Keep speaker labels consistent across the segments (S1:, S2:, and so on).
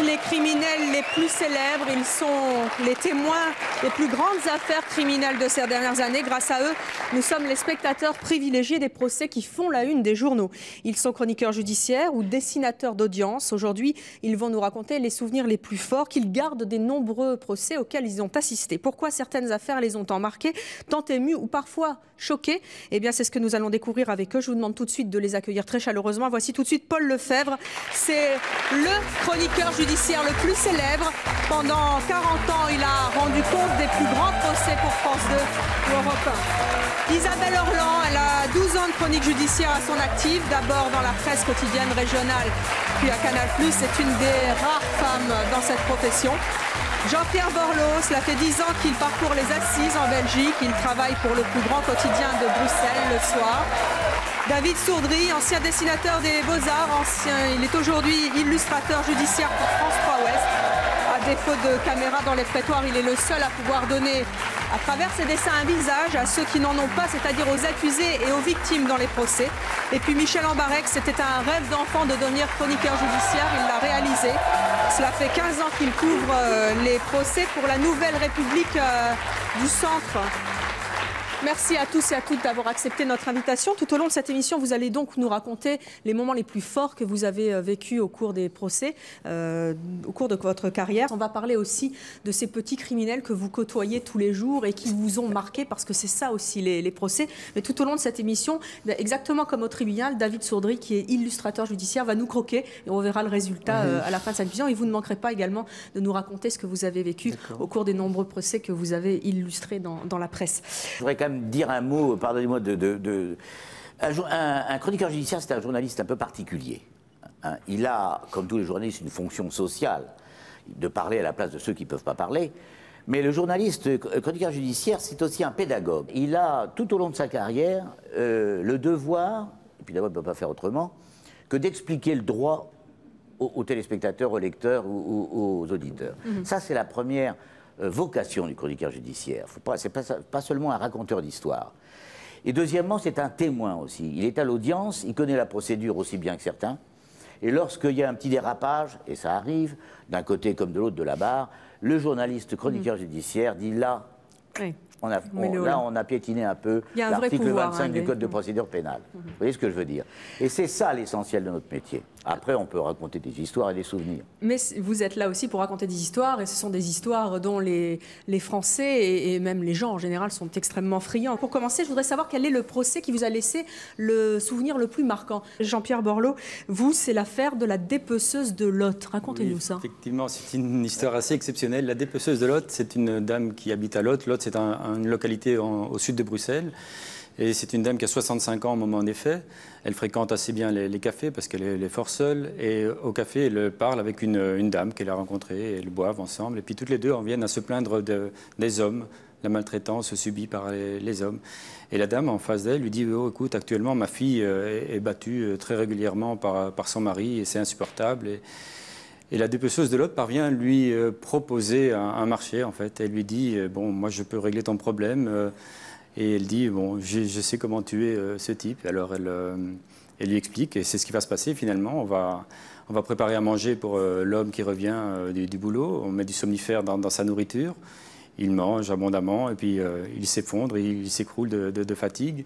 S1: Les criminels les plus célèbres, ils sont les témoins des plus grandes affaires criminelles de ces dernières années. Grâce à eux, nous sommes les spectateurs privilégiés des procès qui font la une des journaux. Ils sont chroniqueurs judiciaires ou dessinateurs d'audience. Aujourd'hui, ils vont nous raconter les souvenirs les plus forts qu'ils gardent des nombreux procès auxquels ils ont assisté. Pourquoi certaines affaires les ont tant marqués, tant émus ou parfois choqués? Eh bien, c'est ce que nous allons découvrir avec eux. Je vous demande tout de suite de les accueillir très chaleureusement. Voici tout de suite Paul Lefebvre. C'est le chroniqueur judiciaire le plus célèbre. Pendant 40 ans, il a rendu compte des plus grands procès pour France 2 ou Europe 1. Isabelle Orlan, elle a 12 ans de chronique judiciaire à son actif, d'abord dans la presse quotidienne régionale, puis à Canal+. C'est une des rares femmes dans cette profession. Jean-Pierre Borloo, cela fait 10 ans qu'il parcourt les assises en Belgique. Il travaille pour le plus grand quotidien de Bruxelles le soir. David Sourdry, ancien dessinateur des Beaux-Arts, il est aujourd'hui illustrateur judiciaire pour France 3 Ouest. À défaut de caméra dans les prétoires, il est le seul à pouvoir donner, à travers ses dessins, un visage à ceux qui n'en ont pas, c'est-à-dire aux accusés et aux victimes dans les procès. Et puis Michel Ambarec, c'était un rêve d'enfant de devenir chroniqueur judiciaire, il l'a réalisé. Cela fait 15 ans qu'il couvre les procès pour la Nouvelle République du Centre. Merci à tous et à toutes d'avoir accepté notre invitation. Tout au long de cette émission, vous allez donc nous raconter les moments les plus forts que vous avez vécus au cours des procès, au cours de votre carrière. On va parler aussi de ces petits criminels que vous côtoyez tous les jours et qui vous ont marqué, parce que c'est ça aussi les procès. Mais tout au long de cette émission, exactement comme au tribunal, David Sourdry, qui est illustrateur judiciaire, va nous croquer et on verra le résultat à la fin de cette émission. Et vous ne manquerez pas également de nous raconter ce que vous avez vécu au cours des nombreux procès que vous avez illustrés dans la presse.
S2: Je voudrais quand même dire un mot, pardonnez-moi, un chroniqueur judiciaire, c'est un journaliste un peu particulier. Hein. Il a, comme tous les journalistes, une fonction sociale, de parler à la place de ceux qui ne peuvent pas parler. Mais le journaliste, chroniqueur judiciaire, c'est aussi un pédagogue. Il a, tout au long de sa carrière, le devoir, et puis d'abord il ne peut pas faire autrement, que d'expliquer le droit aux téléspectateurs, aux lecteurs ou aux auditeurs. Ça, c'est la première vocation du chroniqueur judiciaire. C'est pas seulement un raconteur d'histoire. Et deuxièmement, c'est un témoin aussi. Il est à l'audience, il connaît la procédure aussi bien que certains. Et lorsqu'il y a un petit dérapage, et ça arrive, d'un côté comme de l'autre de la barre, le journaliste chroniqueur judiciaire dit là, on a piétiné un peu l'article 25 du Code de procédure pénale. Vous voyez ce que je veux dire? Et c'est ça l'essentiel de notre métier. Après, on peut raconter des histoires et des souvenirs.
S1: Mais vous êtes là aussi pour raconter des histoires, et ce sont des histoires dont les Français et même les gens en général sont extrêmement friands. Pour commencer, je voudrais savoir quel est le procès qui vous a laissé le souvenir le plus marquant. Jean-Pierre Borloo, vous, c'est l'affaire de la dépeceuse de Lot. Racontez-nous ça.
S3: Effectivement, c'est une histoire assez exceptionnelle. La dépeceuse de Lot, c'est une dame qui habite à Lot. Lot, c'est une localité au sud de Bruxelles. Et c'est une dame qui a 65 ans au moment des faits. Elle fréquente assez bien les cafés parce qu'elle est fort seule. Et au café, elle parle avec une dame qu'elle a rencontrée. Elles boivent ensemble. Et puis toutes les deux en viennent à se plaindre des hommes, la maltraitance subie par les hommes. Et la dame en face d'elle lui dit « Oh, écoute, actuellement, ma fille est battue très régulièrement par son mari et c'est insupportable. » Et la dépeceuse de Lot parvient à lui proposer un marché, en fait. Elle lui dit « Bon, moi, je peux régler ton problème. » Et elle dit, bon, je sais comment tuer ce type. Alors elle lui explique, et c'est ce qui va se passer finalement. On va préparer à manger pour l'homme qui revient du boulot. On met du somnifère dans sa nourriture. Il mange abondamment, et puis il s'effondre, il s'écroule de fatigue.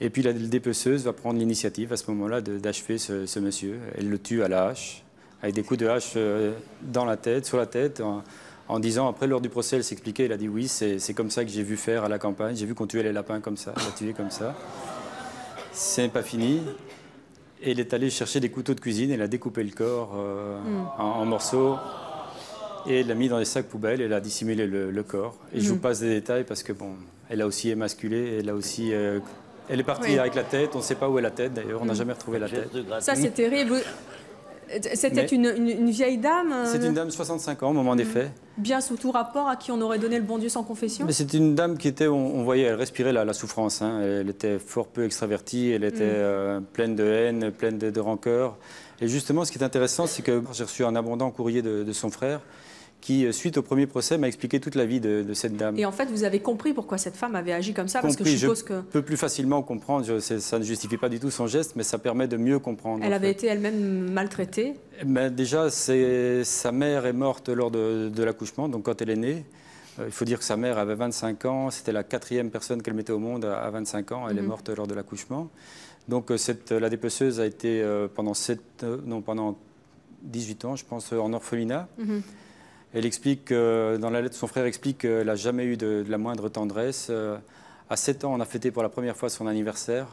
S3: Et puis la dépeceuse va prendre l'initiative à ce moment-là d'achever ce monsieur. Elle le tue à la hache, avec des coups de hache dans la tête, sur la tête, en disant, après, lors du procès, elle s'expliquait, elle a dit oui, c'est comme ça que j'ai vu faire à la campagne, j'ai vu qu'on tuait les lapins comme ça, on l'a tué comme ça. C'est pas fini. Et elle est allée chercher des couteaux de cuisine, elle a découpé le corps en morceaux, et elle l'a mis dans des sacs poubelles, elle a dissimulé le corps. Et je vous passe des détails parce que, bon, elle a aussi émasculé, elle a aussi... elle est partie avec la tête, on ne sait pas où est la tête d'ailleurs, on n'a jamais retrouvé la tête.
S1: Ça, c'est terrible. C'était une vieille dame
S3: C'est une dame de 65 ans au moment des faits.
S1: Bien sous tout rapport, à qui on aurait donné le bon Dieu sans confession.
S3: Mais c'est une dame qui était, on voyait, elle respirait la souffrance. Hein. Elle était fort peu extravertie, elle était pleine de haine, pleine de rancœur. Et justement, ce qui est intéressant, c'est que j'ai reçu un abondant courrier de son frère qui, suite au premier procès, m'a expliqué toute la vie de cette dame.
S1: Et en fait, vous avez compris pourquoi cette femme avait agi comme ça, parce que je suppose que...
S3: peux plus facilement comprendre, ça ne justifie pas du tout son geste, mais ça permet de mieux comprendre.
S1: Elle avait été elle-même maltraitée.
S3: Ben déjà, sa mère est morte lors de l'accouchement, donc quand elle est née. Il faut dire que sa mère avait 25 ans, c'était la 4e personne qu'elle mettait au monde à 25 ans, elle est morte lors de l'accouchement. Donc la dépeceuse a été pendant 18 ans, je pense, en orphelinat. Elle explique, dans la lettre, son frère explique qu'elle n'a jamais eu de la moindre tendresse. À 7 ans, on a fêté pour la première fois son anniversaire.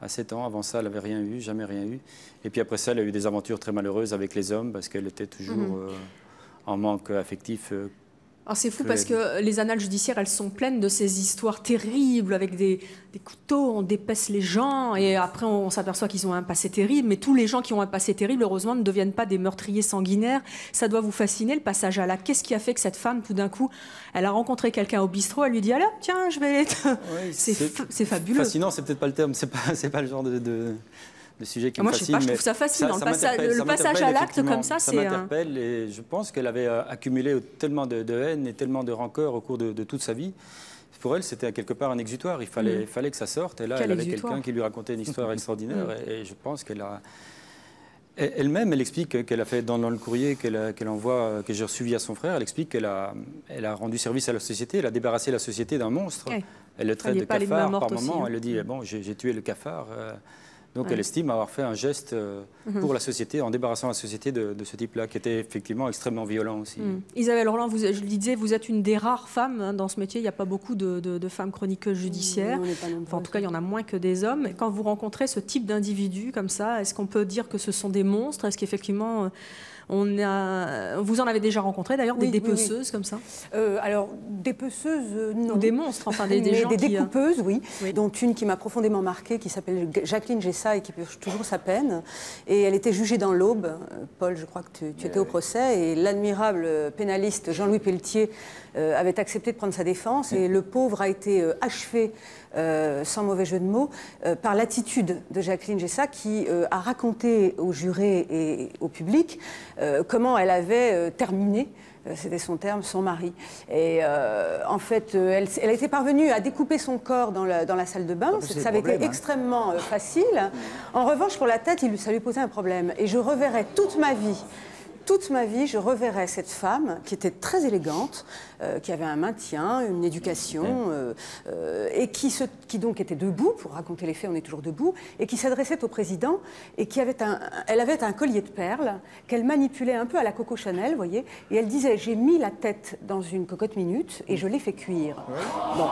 S3: À 7 ans, avant ça, elle n'avait rien eu, jamais rien eu. Et puis après ça, elle a eu des aventures très malheureuses avec les hommes parce qu'elle était toujours en manque affectif.
S1: Alors c'est fou parce que les annales judiciaires, elles sont pleines de ces histoires terribles avec des couteaux, on dépaisse les gens et après on s'aperçoit qu'ils ont un passé terrible. Mais tous les gens qui ont un passé terrible, heureusement, ne deviennent pas des meurtriers sanguinaires. Ça doit vous fasciner, le passage à l'acte. Qu'est-ce qui a fait que cette femme, tout d'un coup, elle a rencontré quelqu'un au bistrot, elle lui dit « Alors, tiens, je vais... » C'est fabuleux.
S3: Fascinant, c'est peut-être pas le terme, c'est pas le genre de sujet qui me fascine.
S1: Moi, je trouve ça fascinant. Le passage à l'acte comme ça,
S3: ça m'interpelle et je pense qu'elle avait accumulé tellement de haine et tellement de rancœur au cours de toute sa vie. Pour elle, c'était quelque part un exutoire. Il fallait que ça sorte. Et là, elle avait quelqu'un qui lui racontait une histoire extraordinaire. Et je pense qu'elle a... Elle-même, elle explique qu'elle a fait dans le courrier qu'elle envoie, que j'ai reçu via son frère, elle explique qu'elle a rendu service à la société, elle a débarrassé la société d'un monstre. Elle le traite de cafard par moment. Elle le dit, bon, j'ai tué le cafard. Donc elle estime avoir fait un geste pour la société, en débarrassant la société de ce type-là, qui était effectivement extrêmement violent aussi.
S1: Isabelle Roland, je le disais, vous êtes une des rares femmes dans ce métier. Il n'y a pas beaucoup de femmes chroniqueuses judiciaires. En tout cas, il y en a moins que des hommes. Et quand vous rencontrez ce type d'individus comme ça, est-ce qu'on peut dire que ce sont des monstres? Est-ce qu'effectivement... vous en avez déjà rencontré d'ailleurs des dépeceuses comme ça?
S4: Alors, dépeceuses, non.
S1: Ou des monstres, enfin des gens
S4: des découpeuses, oui, dont une qui m'a profondément marquée, qui s'appelle Jacqueline Gessa et qui purge toujours sa peine. Et elle était jugée dans l'Aube. Paul, je crois que tu étais au procès. Et l'admirable pénaliste Jean-Louis Pelletier avait accepté de prendre sa défense. Et le pauvre a été achevé, sans mauvais jeu de mots, par l'attitude de Jacqueline Gessa qui a raconté aux jurés et au public comment elle avait terminé, c'était son terme, son mari. Et en fait, elle a été parvenue à découper son corps dans la salle de bain. Ça avait été extrêmement facile. En revanche, pour la tête, ça lui posait un problème. Et je reverrai toute ma vie, je reverrai cette femme qui était très élégante, qui avait un maintien, une éducation, et qui donc était debout, pour raconter les faits, on est toujours debout, et qui s'adressait au président, et elle avait un collier de perles qu'elle manipulait un peu à la Coco Chanel, vous voyez, et elle disait « J'ai mis la tête dans une cocotte minute et je l'ai fait cuire. » Bon,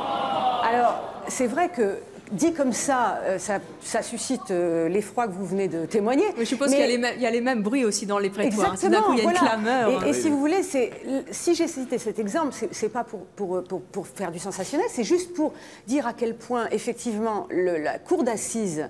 S4: alors, c'est vrai que dit comme ça, ça suscite l'effroi que vous venez de témoigner.
S1: Mais je suppose qu'il y a les mêmes bruits aussi dans les prétoires. Exactement, d'un coup, il y a une clameur.
S4: Et si vous voulez, si j'ai cité cet exemple, c'est pas pour faire du sensationnel, c'est juste pour dire à quel point, effectivement, la cour d'assises,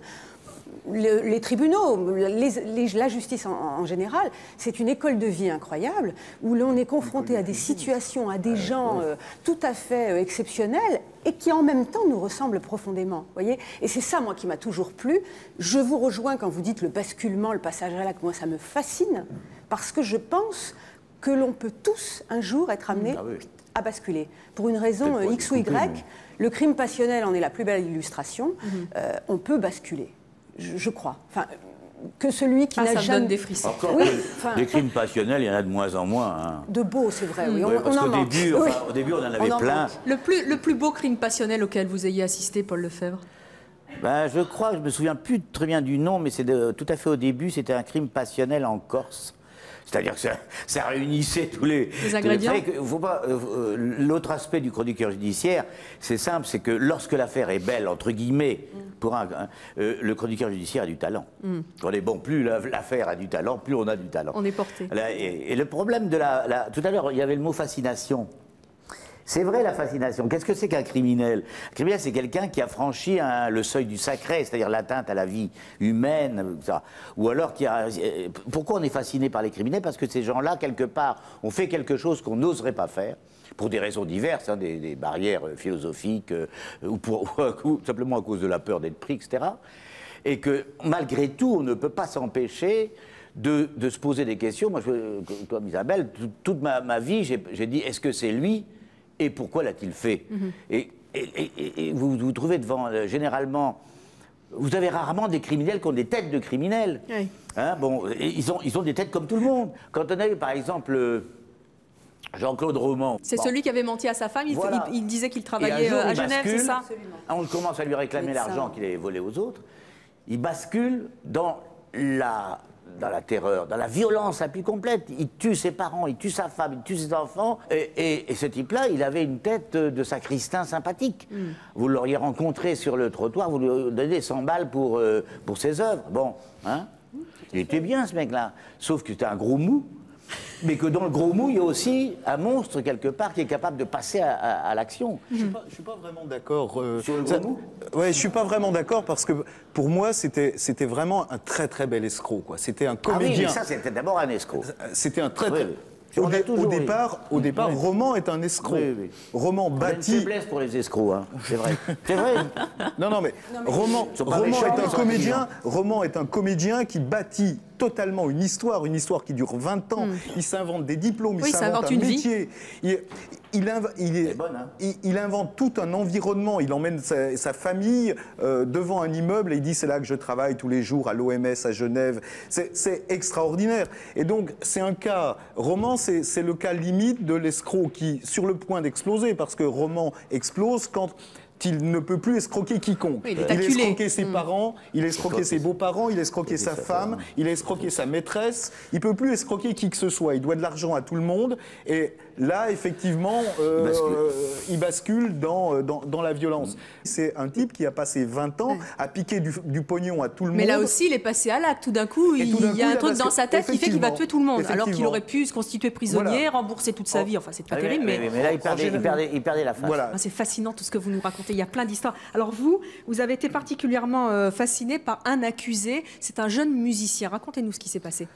S4: les tribunaux, la justice en général, c'est une école de vie incroyable où l'on est confronté à des situations, à des gens tout à fait exceptionnels et qui en même temps nous ressemblent profondément. Voyez, et c'est ça, moi, qui m'a toujours plu. Je vous rejoins quand vous dites le basculement, le passage à l'acte. Moi, ça me fascine parce que je pense que l'on peut tous un jour être amenés à basculer. Pour une raison X ou Y, le crime passionnel en est la plus belle illustration. On peut basculer. Je crois. Enfin, que celui qui n'a jamais...
S1: Ça me donne des frissons.
S2: Encore des crimes passionnels, il y en a de moins en moins. Hein.
S4: De beaux, c'est vrai. Oui.
S2: Parce qu'au début, on en avait plein.
S1: Le plus beau crime passionnel auquel vous ayez assisté, Paul Lefebvre?
S2: Je crois, je ne me souviens plus très bien du nom, mais c'est tout à fait au début, c'était un crime passionnel en Corse. C'est-à-dire que ça réunissait tous les
S1: ingrédients.
S2: L'autre aspect du chroniqueur judiciaire, c'est simple, c'est que lorsque l'affaire est belle, entre guillemets, le chroniqueur judiciaire a du talent. On est bon, plus l'affaire a du talent, plus on a du talent.
S1: On est porté.
S2: Et le problème tout à l'heure, il y avait le mot fascination. C'est vrai la fascination. Qu'est-ce que c'est qu'un criminel? Un criminel, c'est quelqu'un qui a franchi le seuil du sacré, c'est-à-dire l'atteinte à la vie humaine, ça. Ou alors qui a... Pourquoi on est fasciné par les criminels? Parce que ces gens-là, quelque part, ont fait quelque chose qu'on n'oserait pas faire, pour des raisons diverses, hein, des barrières philosophiques, ou simplement à cause de la peur d'être pris, etc. Et que, malgré tout, on ne peut pas s'empêcher de se poser des questions. Moi, comme Isabelle, toute ma vie, j'ai dit, est-ce que c'est lui? Et pourquoi l'a-t-il fait? Et vous trouvez devant, généralement, vous avez rarement des criminels qui ont des têtes de criminels.
S1: Oui.
S2: Hein, bon, ils ont des têtes comme tout le monde. Quand on a eu, par exemple, Jean-Claude Roman...
S1: C'est celui qui avait menti à sa femme, il disait qu'il travaillait à Genève, c'est ça?
S2: On commence à lui réclamer l'argent qu'il avait volé aux autres. Il bascule dans la terreur, dans la violence la plus complète. Il tue ses parents, il tue sa femme, il tue ses enfants. Et ce type-là, il avait une tête de sacristain sympathique. Vous l'auriez rencontré sur le trottoir, vous lui donnez 100 balles pour ses œuvres. Bon, hein? Il était bien, ce mec-là. Sauf que c'était un gros mou. Mais que dans le gros mou, il y a aussi un monstre, quelque part, qui est capable de passer à l'action.
S5: Je ne suis pas vraiment d'accord.
S2: Sur le gros mou?
S5: Ouais, je ne suis pas vraiment d'accord parce que, pour moi, c'était vraiment un très très bel escroc. C'était un comédien.
S2: Ah oui, mais ça, c'était d'abord un escroc.
S5: C'était un très...
S2: Oui.
S5: Au départ, Roman est un escroc.
S2: Oui.
S5: Roman
S2: On a une
S5: bâti...
S2: faiblesse pour les escrocs, hein. C'est vrai. C'est vrai.
S5: Non, mais Roman est un comédien qui bâtit totalement une histoire qui dure 20 ans. Il s'invente des diplômes, il s'invente un métier. Il invente tout un environnement. Il emmène sa famille devant un immeuble et il dit c'est là que je travaille tous les jours à l'OMS à Genève. C'est extraordinaire. Et donc c'est un cas, Roman, c'est le cas limite de l'escroc qui, sur le point d'exploser, parce que Roman explose quand il ne peut plus escroquer quiconque.
S1: Oui, il
S5: a escroqué ses parents, il a escroqué ses beaux-parents, il a escroqué sa femme, il a escroqué sa maîtresse. Il ne peut plus escroquer qui que ce soit. Il doit de l'argent à tout le monde. Et là, effectivement, il bascule dans la violence. C'est un type qui a passé 20 ans à piquer du pognon à tout le monde.
S1: Mais là aussi, il est passé à l'acte. Tout d'un coup, il y a un truc dans sa tête qui fait qu'il va tuer tout le monde. Alors qu'il aurait pu se constituer prisonnier, rembourser toute sa vie. Enfin, c'est pas terrible, mais
S2: là, il perdait la face.
S5: Voilà.
S1: C'est fascinant tout ce que vous nous racontez. Il y a plein d'histoires. Alors vous avez été particulièrement fasciné par un accusé. C'est un jeune musicien. Racontez-nous ce qui s'est passé.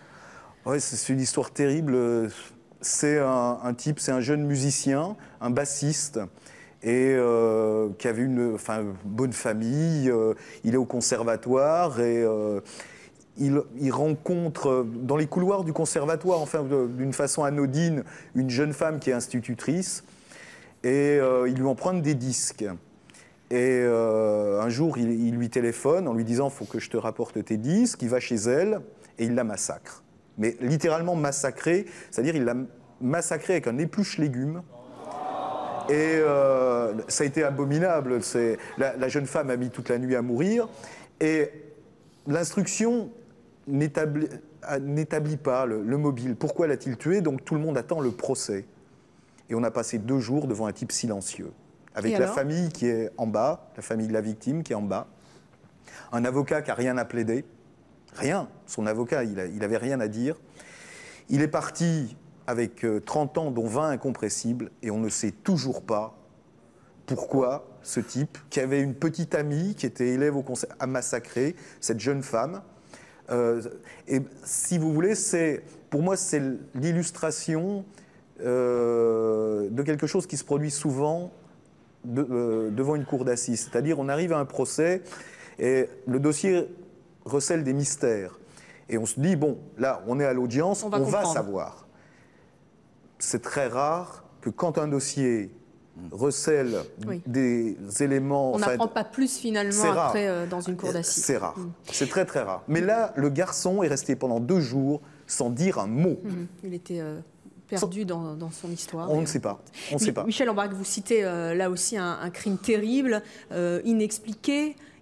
S5: Ouais, c'est une histoire terrible. C'est un type, c'est un jeune musicien, un bassiste, et qui avait une bonne famille. Il est au conservatoire et il rencontre dans les couloirs du conservatoire, d'une façon anodine, une jeune femme qui est institutrice, et il lui emprunte des disques. Et un jour, il lui téléphone en lui disant « faut que je te rapporte tes disques ». Il va chez elle et il la massacre. Mais littéralement massacré, c'est-à-dire il l'a massacré avec un épluche-légumes. Et ça a été abominable. La jeune femme a mis toute la nuit à mourir. Et l'instruction n'établit pas le mobile. Pourquoi l'a-t-il tué? Donc tout le monde attend le procès. Et on a passé 2 jours devant un type silencieux. Avec la famille qui est en bas, la famille de la victime qui est en bas. Un avocat qui n'a rien à plaider. Rien. Son avocat, il n'avait rien à dire. Il est parti avec 30 ans, dont 20 incompressibles, et on ne sait toujours pas pourquoi ce type, qui avait une petite amie, qui était élève au conseil, a massacré cette jeune femme. Et si vous voulez, pour moi, c'est l'illustration de quelque chose qui se produit souvent devant une cour d'assises. C'est-à-dire, on arrive à un procès et le dossier recèle des mystères. Et on se dit, bon, là, on est à l'audience, on va savoir. C'est très rare que quand un dossier recèle des éléments...
S1: On n'apprend pas plus, finalement, après, dans une cour d'assises.
S5: C'est rare. C'est très, très rare. Mais là, le garçon est resté pendant 2 jours sans dire un mot.
S1: Il était... perdu dans son histoire.
S5: On ne sait pas. On sait pas.
S1: Michel Hambach, vous citez là aussi un crime terrible,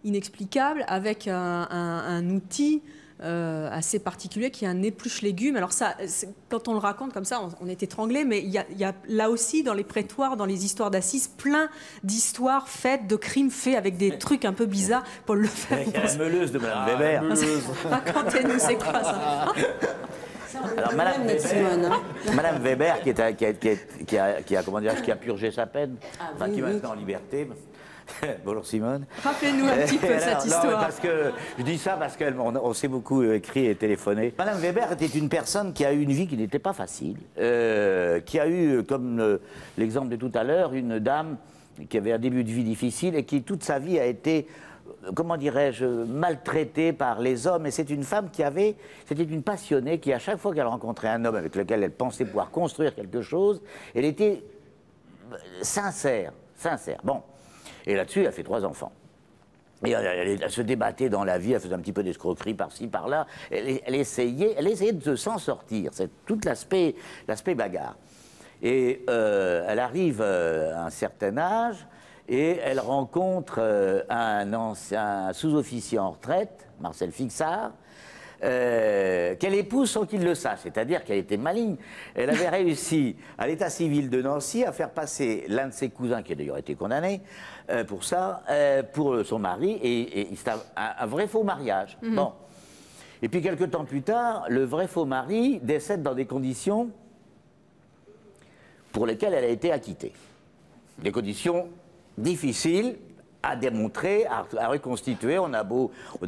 S1: inexplicable, avec un outil assez particulier qui est un épluche-légumes. Alors ça, quand on le raconte comme ça, on est étranglé, mais il y a là aussi dans les prétoires, dans les histoires d'assises, plein d'histoires faites, de crimes faits avec des trucs un peu bizarres. Paul Lefebvre.
S2: Il y a la meuleuse de Mme Weber.
S1: Racontez-nous, c'est quoi ça?
S2: Alors, Madame Weber, qui a purgé sa peine, qui est maintenant en liberté. Bonjour Simone.
S1: Rappelez-nous un petit peu cette histoire.
S2: Non, parce que, je dis ça parce qu'on s'est beaucoup écrit et téléphoné. Madame Weber était une personne qui a eu une vie qui n'était pas facile, qui a eu, comme l'exemple de tout à l'heure, une dame qui avait un début de vie difficile et qui toute sa vie a été, comment dirais-je, maltraitée par les hommes. Et c'est une femme c'était une passionnée qui, à chaque fois qu'elle rencontrait un homme avec lequel elle pensait pouvoir construire quelque chose, elle était sincère. Bon. Et là-dessus, elle a fait 3 enfants. Et elle se débattait dans la vie, elle faisait un petit peu d'escroquerie par-ci, par-là. Elle essayait de s'en sortir. C'est tout l'aspect bagarre. Et elle arrive à un certain âge et elle rencontre un sous-officier en retraite, Marcel Fixard, qu'elle épouse sans qu'il le sache, c'est-à-dire qu'elle était maligne. Elle avait réussi à l'état civil de Nancy à faire passer l'un de ses cousins, qui a d'ailleurs été condamné pour ça, pour son mari, et c'était un vrai faux mariage. Bon. Et puis quelques temps plus tard, le vrai faux mari décède dans des conditions pour lesquelles elle a été acquittée. Des conditions difficiles à démontrer, à reconstituer. On a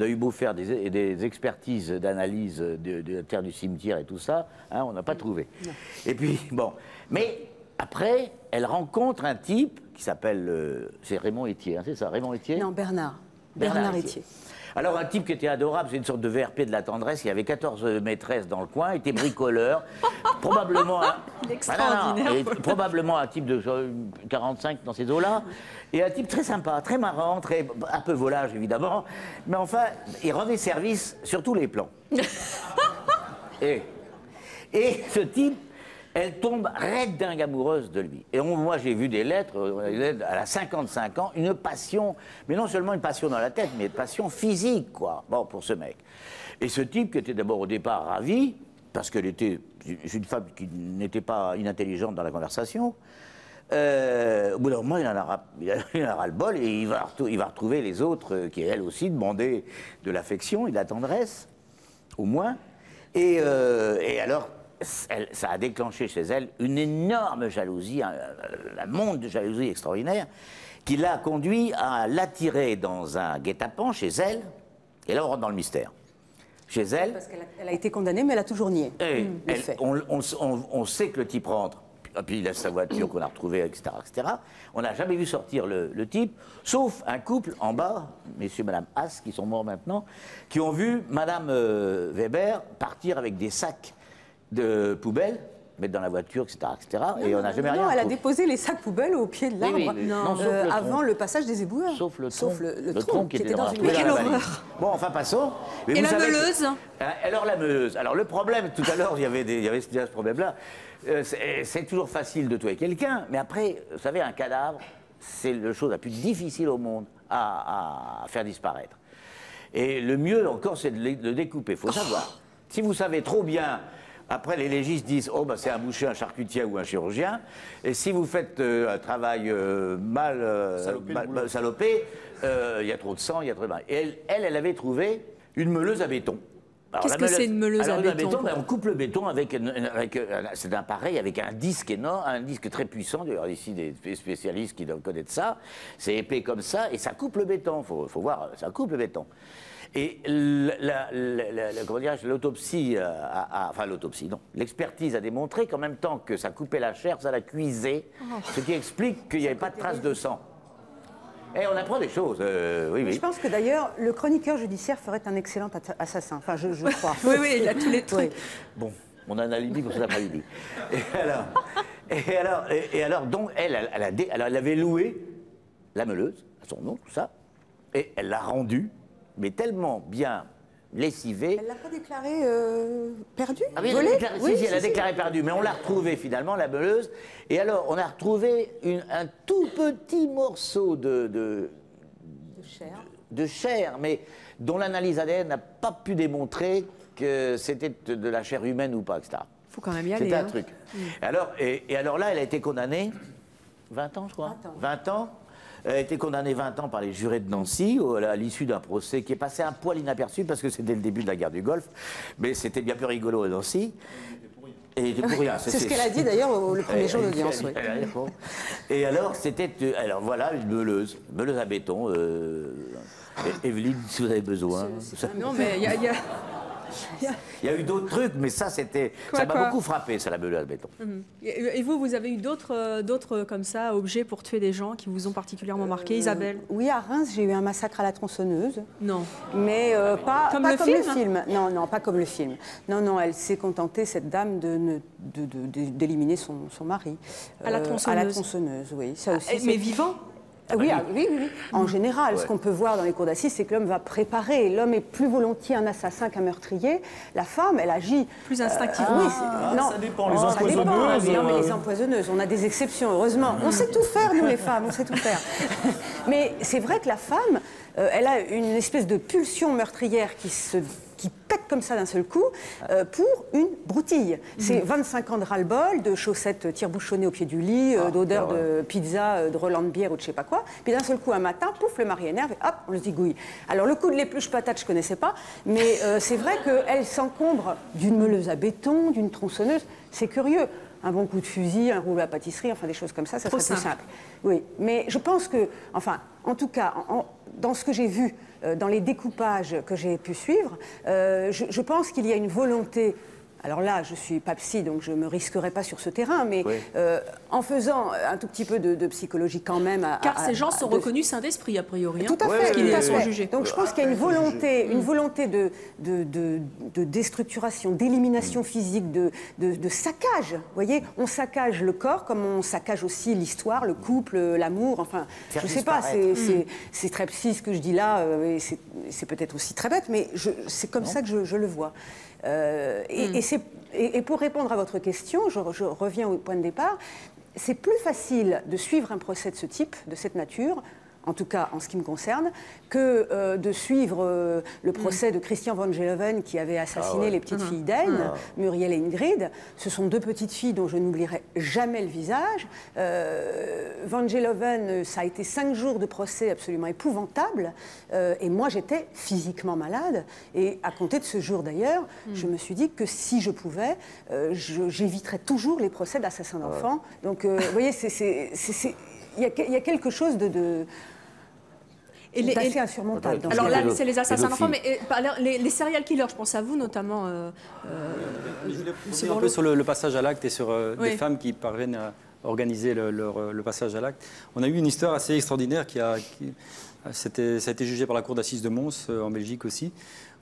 S2: eu beau faire des expertises d'analyse de la terre du cimetière et tout ça, hein, on n'a pas trouvé. Non. Et puis, bon. Mais après, elle rencontre un type qui s'appelle... c'est Raymond Etier, hein, c'est ça, Raymond Etier?
S4: Non, Bernard Etier.
S2: Alors, un type qui était adorable, c'est une sorte de VRP de la tendresse. Il y avait 14 maîtresses dans le coin, était bricoleur, probablement probablement un type de 45 dans ces eaux-là, et un type très sympa, très marrant, un peu volage évidemment, mais enfin, il rendait service sur tous les plans. Et ce type, elle tombe raide dingue amoureuse de lui. Et moi, j'ai vu des lettres, elle a 55 ans, une passion, mais non seulement une passion dans la tête, mais une passion physique, quoi, bon, pour ce mec. Et ce type, qui était d'abord au départ ravi, parce qu'elle était une femme qui n'était pas inintelligente dans la conversation, au bout d'un moment, il en a ras-le-bol et il va retrouver les autres qui, elles aussi, demandaient de l'affection et de la tendresse, au moins. Et alors... ça a déclenché chez elle une énorme jalousie, un monde de jalousie extraordinaire, qui l'a conduit à l'attirer dans un guet-apens chez elle, et là on rentre dans le mystère. Chez elle...
S4: Parce qu'elle a été condamnée, mais elle a toujours nié.
S2: On sait que le type rentre, puis il laisse sa voiture qu'on a retrouvée, etc., etc. On n'a jamais vu sortir le type, sauf un couple en bas, messieurs et madame Haas, qui sont morts maintenant, qui ont vu madame Weber partir avec des sacs de poubelles, mettre dans la voiture, etc. Et on n'a jamais rien
S4: Non, elle a
S2: trouvé.
S4: déposé les sacs poubelles au pied de l'arbre, avant le passage des éboueurs.
S2: Sauf le tronc qui était
S4: dans une
S2: quelle
S1: horreur.
S2: Bon, enfin, passons.
S1: Mais et la meuleuse
S2: Alors, la meuleuse. Alors, le problème, tout à l'heure, il y avait ce problème-là. C'est toujours facile de tuer quelqu'un, mais après, vous savez, un cadavre, c'est la chose la plus difficile au monde à faire disparaître. Et le mieux encore, c'est de le découper. Il faut savoir. Si vous savez trop bien... Après, les légistes disent « Oh, ben, c'est un boucher, un charcutier ou un chirurgien. » Et si vous faites un travail mal salopé, il y a trop de sang, il y a trop de... Et elle avait trouvé une meuleuse à béton.
S1: Qu'est-ce que c'est une meuleuse à béton?
S2: On coupe le béton avec c'est un pareil, avec un disque énorme, un disque très puissant. D'ailleurs, ici, des spécialistes qui doivent connaître ça. C'est épais comme ça, et ça coupe le béton. Faut voir, ça coupe le béton. Et l'autopsie, l'expertise a démontré qu'en même temps que ça coupait la chair, ça la cuisait, ce qui explique qu'il n'y avait pas de traces de sang. Et on apprend des choses, oui.
S4: Je pense que d'ailleurs, le chroniqueur judiciaire ferait un excellent assassin, enfin je crois.
S1: Oui, il a tous les trucs.
S2: Bon, on a un alibi pour cet après-midi. Et alors, donc, elle avait loué la meuleuse, à son nom, tout ça, et elle l'a rendue, mais tellement bien lessivée.
S4: Elle l'a pas déclaré perdue?
S2: Ah oui, elle a déclaré perdue, mais on l'a retrouvée finalement, la meuleuse. Et alors, on a retrouvé un tout petit morceau de chair, mais dont l'analyse ADN n'a pas pu démontrer que c'était de la chair humaine ou pas, etc.
S1: Il faut quand même y aller.
S2: C'était un truc. Et alors là, elle a été condamnée 20 ans, je crois. 20 ans. a été condamné 20 ans par les jurés de Nancy à l'issue d'un procès qui est passé un poil inaperçu parce que c'était le début de la guerre du Golfe, mais c'était bien plus rigolo à Nancy. Et il était pour rien.
S4: C'est ce qu'elle a dit d'ailleurs le premier jour d'audience. Oui.
S2: Et alors, c'était, alors voilà, une meuleuse à béton. Evelyne, si vous avez besoin.
S1: Non, mais il y a...
S2: Il y a eu d'autres trucs, mais ça, ça m'a beaucoup frappé, ça, la meuleuse à béton.
S1: Et vous avez eu d'autres comme ça, objets pour tuer des gens qui vous ont particulièrement marqué, Isabelle?
S4: Oui, à Reims, j'ai eu un massacre à la tronçonneuse.
S1: Non.
S4: Mais pas
S1: comme
S4: le
S1: film.
S4: Non, non, pas comme le film. Non, elle s'est contentée, cette dame, d'éliminer son mari.
S1: À la tronçonneuse.
S4: À la tronçonneuse, oui. Ça aussi,
S1: mais vivant?
S4: Oui. En général, ce qu'on peut voir dans les cours d'assises, c'est que l'homme va préparer. L'homme est plus volontiers un assassin qu'un meurtrier. La femme, elle agit
S1: plus instinctivement.
S4: Non,
S5: ça dépend. Les
S4: empoisonneuses. Non, mais les empoisonneuses, on a des exceptions, heureusement. On sait tout faire, nous, les femmes, on sait tout faire. Mais c'est vrai que la femme, elle a une espèce de pulsion meurtrière qui pète comme ça d'un seul coup pour une broutille. C'est 25 ans de ras-le-bol, de chaussettes tire-bouchonnées au pied du lit, d'odeur de pizza, de Roland de bière ou de je sais pas quoi. Puis d'un seul coup, un matin, pouf, le mari énerve et hop, on le zigouille. Alors le coup de l'épluche patate, je connaissais pas, mais c'est vrai qu'elle s'encombre d'une meuleuse à béton, d'une tronçonneuse. C'est curieux. Un bon coup de fusil, un rouleau à pâtisserie, enfin des choses comme ça serait plus simple. Oui, mais je pense que, enfin, en tout cas, dans ce que j'ai vu, dans les découpages que j'ai pu suivre, je pense qu'il y a une volonté. Alors là, je ne suis pas psy, donc je ne me risquerai pas sur ce terrain, mais en faisant un tout petit peu de psychologie quand même...
S1: Car ces gens sont reconnus saints d'esprit, a priori.
S4: Tout à fait,
S1: qu'ils
S4: tout à
S1: sont
S4: fait.
S1: jugés.
S4: Donc je pense qu'il y a une volonté de déstructuration, d'élimination physique, de saccage. Vous voyez, on saccage le corps comme on saccage aussi l'histoire, le couple, l'amour, enfin, je ne sais pas, c'est très psy ce que je dis là, et c'est peut-être aussi très bête, mais c'est comme ça que je le vois. Et pour répondre à votre question, je reviens au point de départ, c'est plus facile de suivre un procès de ce type, de cette nature, en tout cas en ce qui me concerne, que de suivre le procès de Christian Van Geloven qui avait assassiné les petites filles d'Aisne, Muriel et Ingrid. Ce sont deux petites filles dont je n'oublierai jamais le visage. Van Geloven, ça a été 5 jours de procès absolument épouvantables. Et moi, j'étais physiquement malade. Et à compter de ce jour d'ailleurs, je me suis dit que si je pouvais, j'éviterais toujours les procès d'assassins d'enfants. Donc, vous voyez, il y a quelque chose d'assez insurmontable.
S1: Alors là, c'est les assassins d'enfants, mais les serial killers, je pense à vous notamment.
S3: Je voulais revenir un peu sur le passage à l'acte et sur des femmes qui parviennent à organiser le passage à l'acte. On a eu une histoire assez extraordinaire ça a été jugé par la cour d'assises de Mons, en Belgique aussi,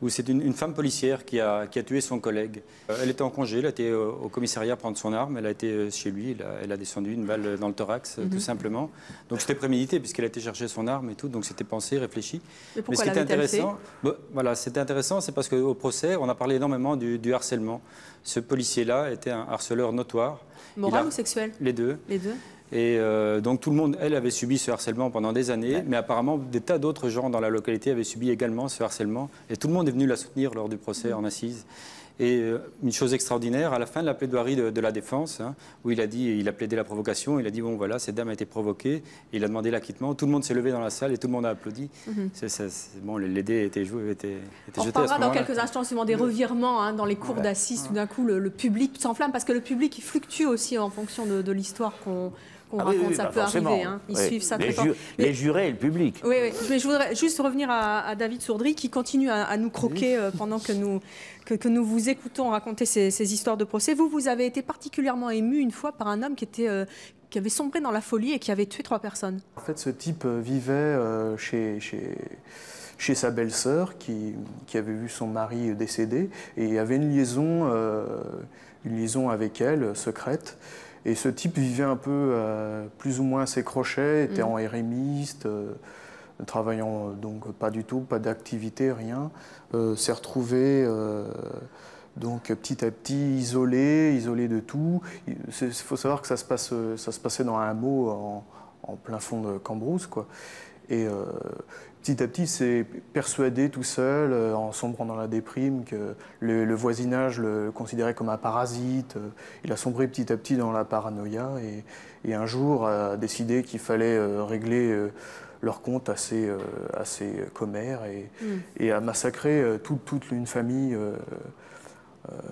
S3: où c'est une femme policière qui a tué son collègue. Elle était en congé, elle a été au commissariat prendre son arme, elle a été chez lui, elle a descendu une balle dans le thorax, tout simplement. Donc c'était prémédité puisqu'elle a été chercher son arme et tout, donc c'était pensé, réfléchi.
S1: Mais ce qui était intéressant,
S3: c'était intéressant, c'est parce qu'au procès, on a parlé énormément du harcèlement. Ce policier-là était un harceleur notoire.
S1: Moral ou sexuel?
S3: Les deux.
S1: Les deux.
S3: Et donc tout le monde, elle, avait subi ce harcèlement pendant des années, mais apparemment des tas d'autres gens dans la localité avaient subi également ce harcèlement. Et tout le monde est venu la soutenir lors du procès en assises. Et une chose extraordinaire, à la fin de la plaidoirie de la défense, où il a plaidé la provocation, il a dit bon voilà, cette dame a été provoquée, et il a demandé l'acquittement. Tout le monde s'est levé dans la salle et tout le monde a applaudi. Bon, les dés étaient jetés à ce moment-là.
S1: On parlera dans quelques instants justement des revirements dans les cours d'assises. Tout d'un coup, le public s'enflamme parce que le public il fluctue aussi en fonction de l'histoire qu'on raconte, ça peut arriver. Ils suivent ça très fort.
S2: Les jurés et le public.
S1: Oui. Mais je voudrais juste revenir à David Sourdry qui continue à nous croquer pendant que nous vous écoutons raconter ces histoires de procès. Vous avez été particulièrement ému une fois par un homme qui avait sombré dans la folie et qui avait tué 3 personnes.
S6: En fait, ce type vivait chez sa belle-sœur qui avait vu son mari décédé et avait une liaison avec elle, secrète. Et ce type vivait un peu plus ou moins à ses crochets, était en érémiste, travaillant donc pas du tout, pas d'activité, rien. S'est retrouvé donc petit à petit isolé de tout. Il faut savoir que ça se passait dans un hameau en plein fond de Cambrousse, quoi. Et petit à petit, s'est persuadé tout seul, en sombrant dans la déprime, que le voisinage le considérait comme un parasite. Il a sombré petit à petit dans la paranoïa et un jour a décidé qu'il fallait régler leur compte assez commère et a massacré toute une famille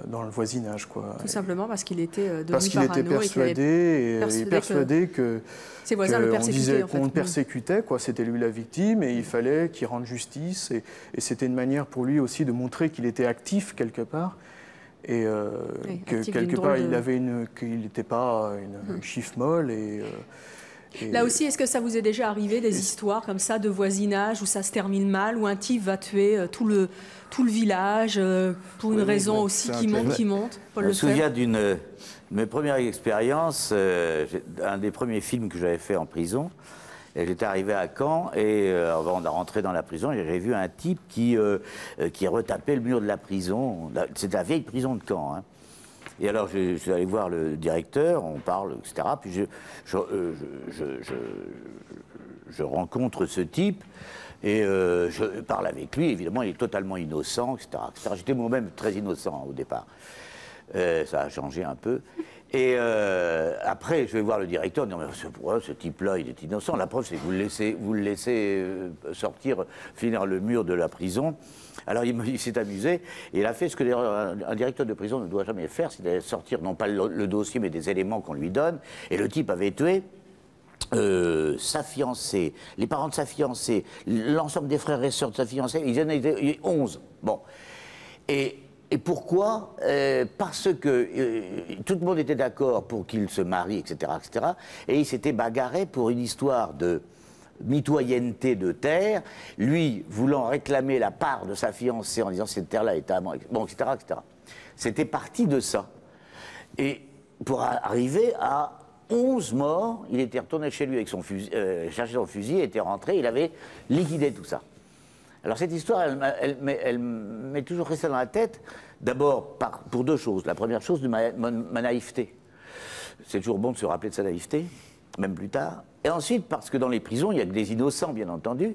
S6: dans le voisinage, quoi.
S1: Tout simplement parce qu'il était devenu
S6: parce qu'il était persuadé que
S1: ses voisins le persécutaient.
S6: On disait
S1: en fait.
S6: qu'on le persécutait, quoi. C'était lui la victime et il fallait qu'il rende justice. Et c'était une manière pour lui aussi de montrer qu'il était actif quelque part. Et que quelque part, qu'il n'était pas une chiffre molle.
S1: Là aussi, est-ce que ça vous est déjà arrivé, des histoires comme ça de voisinage où ça se termine mal, où un type va tuer tout le village pour une raison aussi qui monte
S2: Je me souviens d'une de mes premières expériences, un des premiers films que j'avais fait en prison. J'étais arrivé à Caen et avant de rentrer dans la prison, j'avais vu un type qui retapait le mur de la prison. C'était la vieille prison de Caen. Hein. Et alors, je suis allé voir le directeur, on parle, etc. Puis je rencontre ce type et je parle avec lui. Évidemment, il est totalement innocent, etc. J'étais moi-même très innocent au départ. Ça a changé un peu. Et après, je vais voir le directeur, non mais ce type-là, il est innocent. La preuve, c'est que vous le laissez sortir, finir le mur de la prison. Alors il s'est amusé, et il a fait ce que un directeur de prison ne doit jamais faire, c'est de sortir, non pas le dossier, mais des éléments qu'on lui donne. Et le type avait tué sa fiancée, les parents de sa fiancée, l'ensemble des frères et sœurs de sa fiancée, ils en étaient 11. Bon. Et pourquoi parce que tout le monde était d'accord pour qu'il se marie, etc., etc. Et il s'était bagarré pour une histoire de mitoyenneté de terre, lui voulant réclamer la part de sa fiancée en disant cette terre-là est à moi, bon, etc., etc. C'était parti de ça. Et pour arriver à 11 morts, il était retourné chez lui avec son fusil, chercher son fusil, était rentré, il avait liquidé tout ça. Alors cette histoire, elle m'est toujours restée dans la tête, d'abord pour deux choses. La première chose, de ma naïveté. C'est toujours bon de se rappeler de sa naïveté, même plus tard. Et ensuite, parce que dans les prisons, il n'y a que des innocents, bien entendu.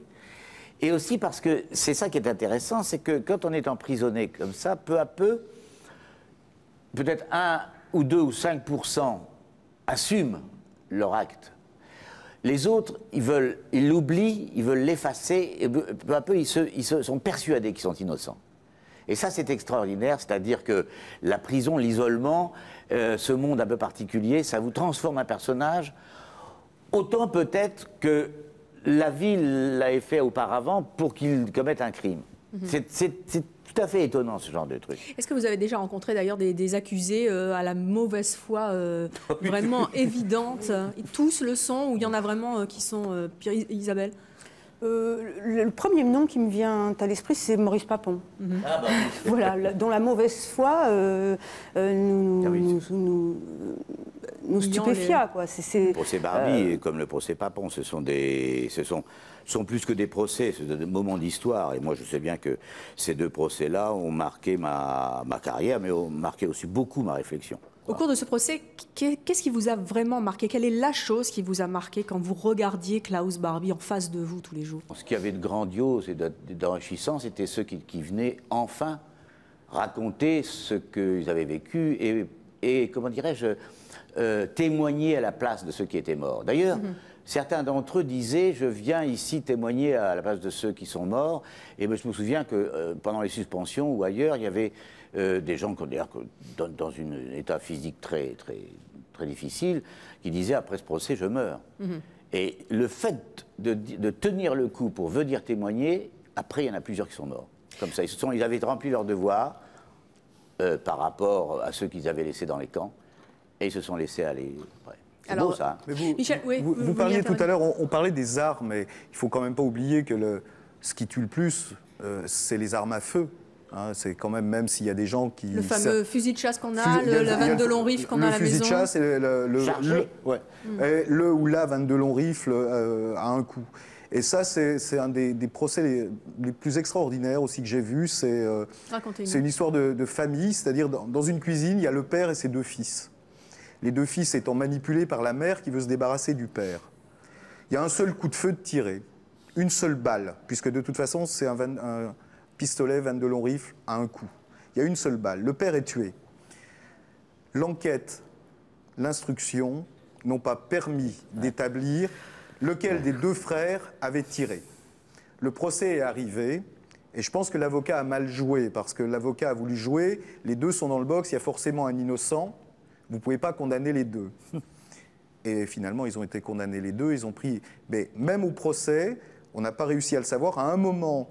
S2: Et aussi parce que c'est ça qui est intéressant, c'est que quand on est emprisonné comme ça, peu à peu, peut-être 1 ou 2 ou 5% assument leur acte. Les autres, ils l'oublient, ils veulent l'effacer, et peu à peu, ils sont persuadés qu'ils sont innocents. Et ça, c'est extraordinaire, c'est-à-dire que la prison, l'isolement, ce monde un peu particulier, ça vous transforme un personnage, autant peut-être que la vie l'avait fait auparavant pour qu'il commette un crime. C'est tout à fait étonnant, ce genre de truc.
S1: Est-ce que vous avez déjà rencontré d'ailleurs des accusés à la mauvaise foi vraiment évidente? Tous le sont, ou il y en a vraiment qui sont pires? Isabelle?
S4: Le premier nom qui me vient à l'esprit, c'est Maurice Papon.
S2: Ah bah,
S4: voilà, dont la mauvaise foi nous stupéfia.
S2: Le procès Barbie, comme le procès Papon, ce sont plus que des procès, c'est des moments d'histoire. Et moi, je sais bien que ces deux procès-là ont marqué ma carrière, mais ont marqué aussi beaucoup ma réflexion.
S1: Au cours de ce procès, qu'est-ce qui vous a vraiment marqué? Quelle est la chose qui vous a marqué quand vous regardiez Klaus Barbie en face de vous tous les jours?
S2: Ce qu'il y avait de grandiose et d'enrichissant, c'était ceux qui venaient enfin raconter ce qu'ils avaient vécu et comment dirais-je, témoigner à la place de ceux qui étaient morts. D'ailleurs, certains d'entre eux disaient « je viens ici témoigner à la place de ceux qui sont morts ». Et je me souviens que pendant les suspensions ou ailleurs, il y avait des gens dans un état physique très, très, très difficile qui disaient « après ce procès, je meurs ». Et le fait de tenir le coup pour venir témoigner, après, il y en a plusieurs qui sont morts. Comme ça, ils avaient rempli leur devoir par rapport à ceux qu'ils avaient laissés dans les camps, et ils se sont laissés aller. Ouais. C'est beau, ça.
S5: Mais
S1: Michel, oui,
S5: vous parliez tout à l'heure, on parlait des armes, mais il ne faut quand même pas oublier que ce qui tue le plus, c'est les armes à feu. Hein, c'est quand même s'il y a des gens qui...
S1: Le fameux fusil de chasse qu'on a, le 22 long rifle qu'on a à la maison.
S5: Le fusil de chasse et le ou la 22 long rifle à un coup. Et ça, c'est un des procès les plus extraordinaires aussi que j'ai vus. C'est une histoire de famille, c'est-à-dire dans une cuisine, il y a le père et ses deux fils. Les deux fils étant manipulés par la mère qui veut se débarrasser du père. Il y a un seul coup de feu de tiré. une seule balle, puisque de toute façon, c'est un pistolet 22 long rifle à un coup. Il y a une seule balle. Le père est tué. L'enquête, l'instruction n'ont pas permis d'établir lequel des deux frères avait tiré. Le procès est arrivé, et je pense que l'avocat a mal joué, parce que l'avocat a voulu jouer, les deux sont dans le box, il y a forcément un innocent, vous ne pouvez pas condamner les deux. Et finalement, ils ont été condamnés les deux, ils ont pris... Mais même au procès, on n'a pas réussi à le savoir. À un moment,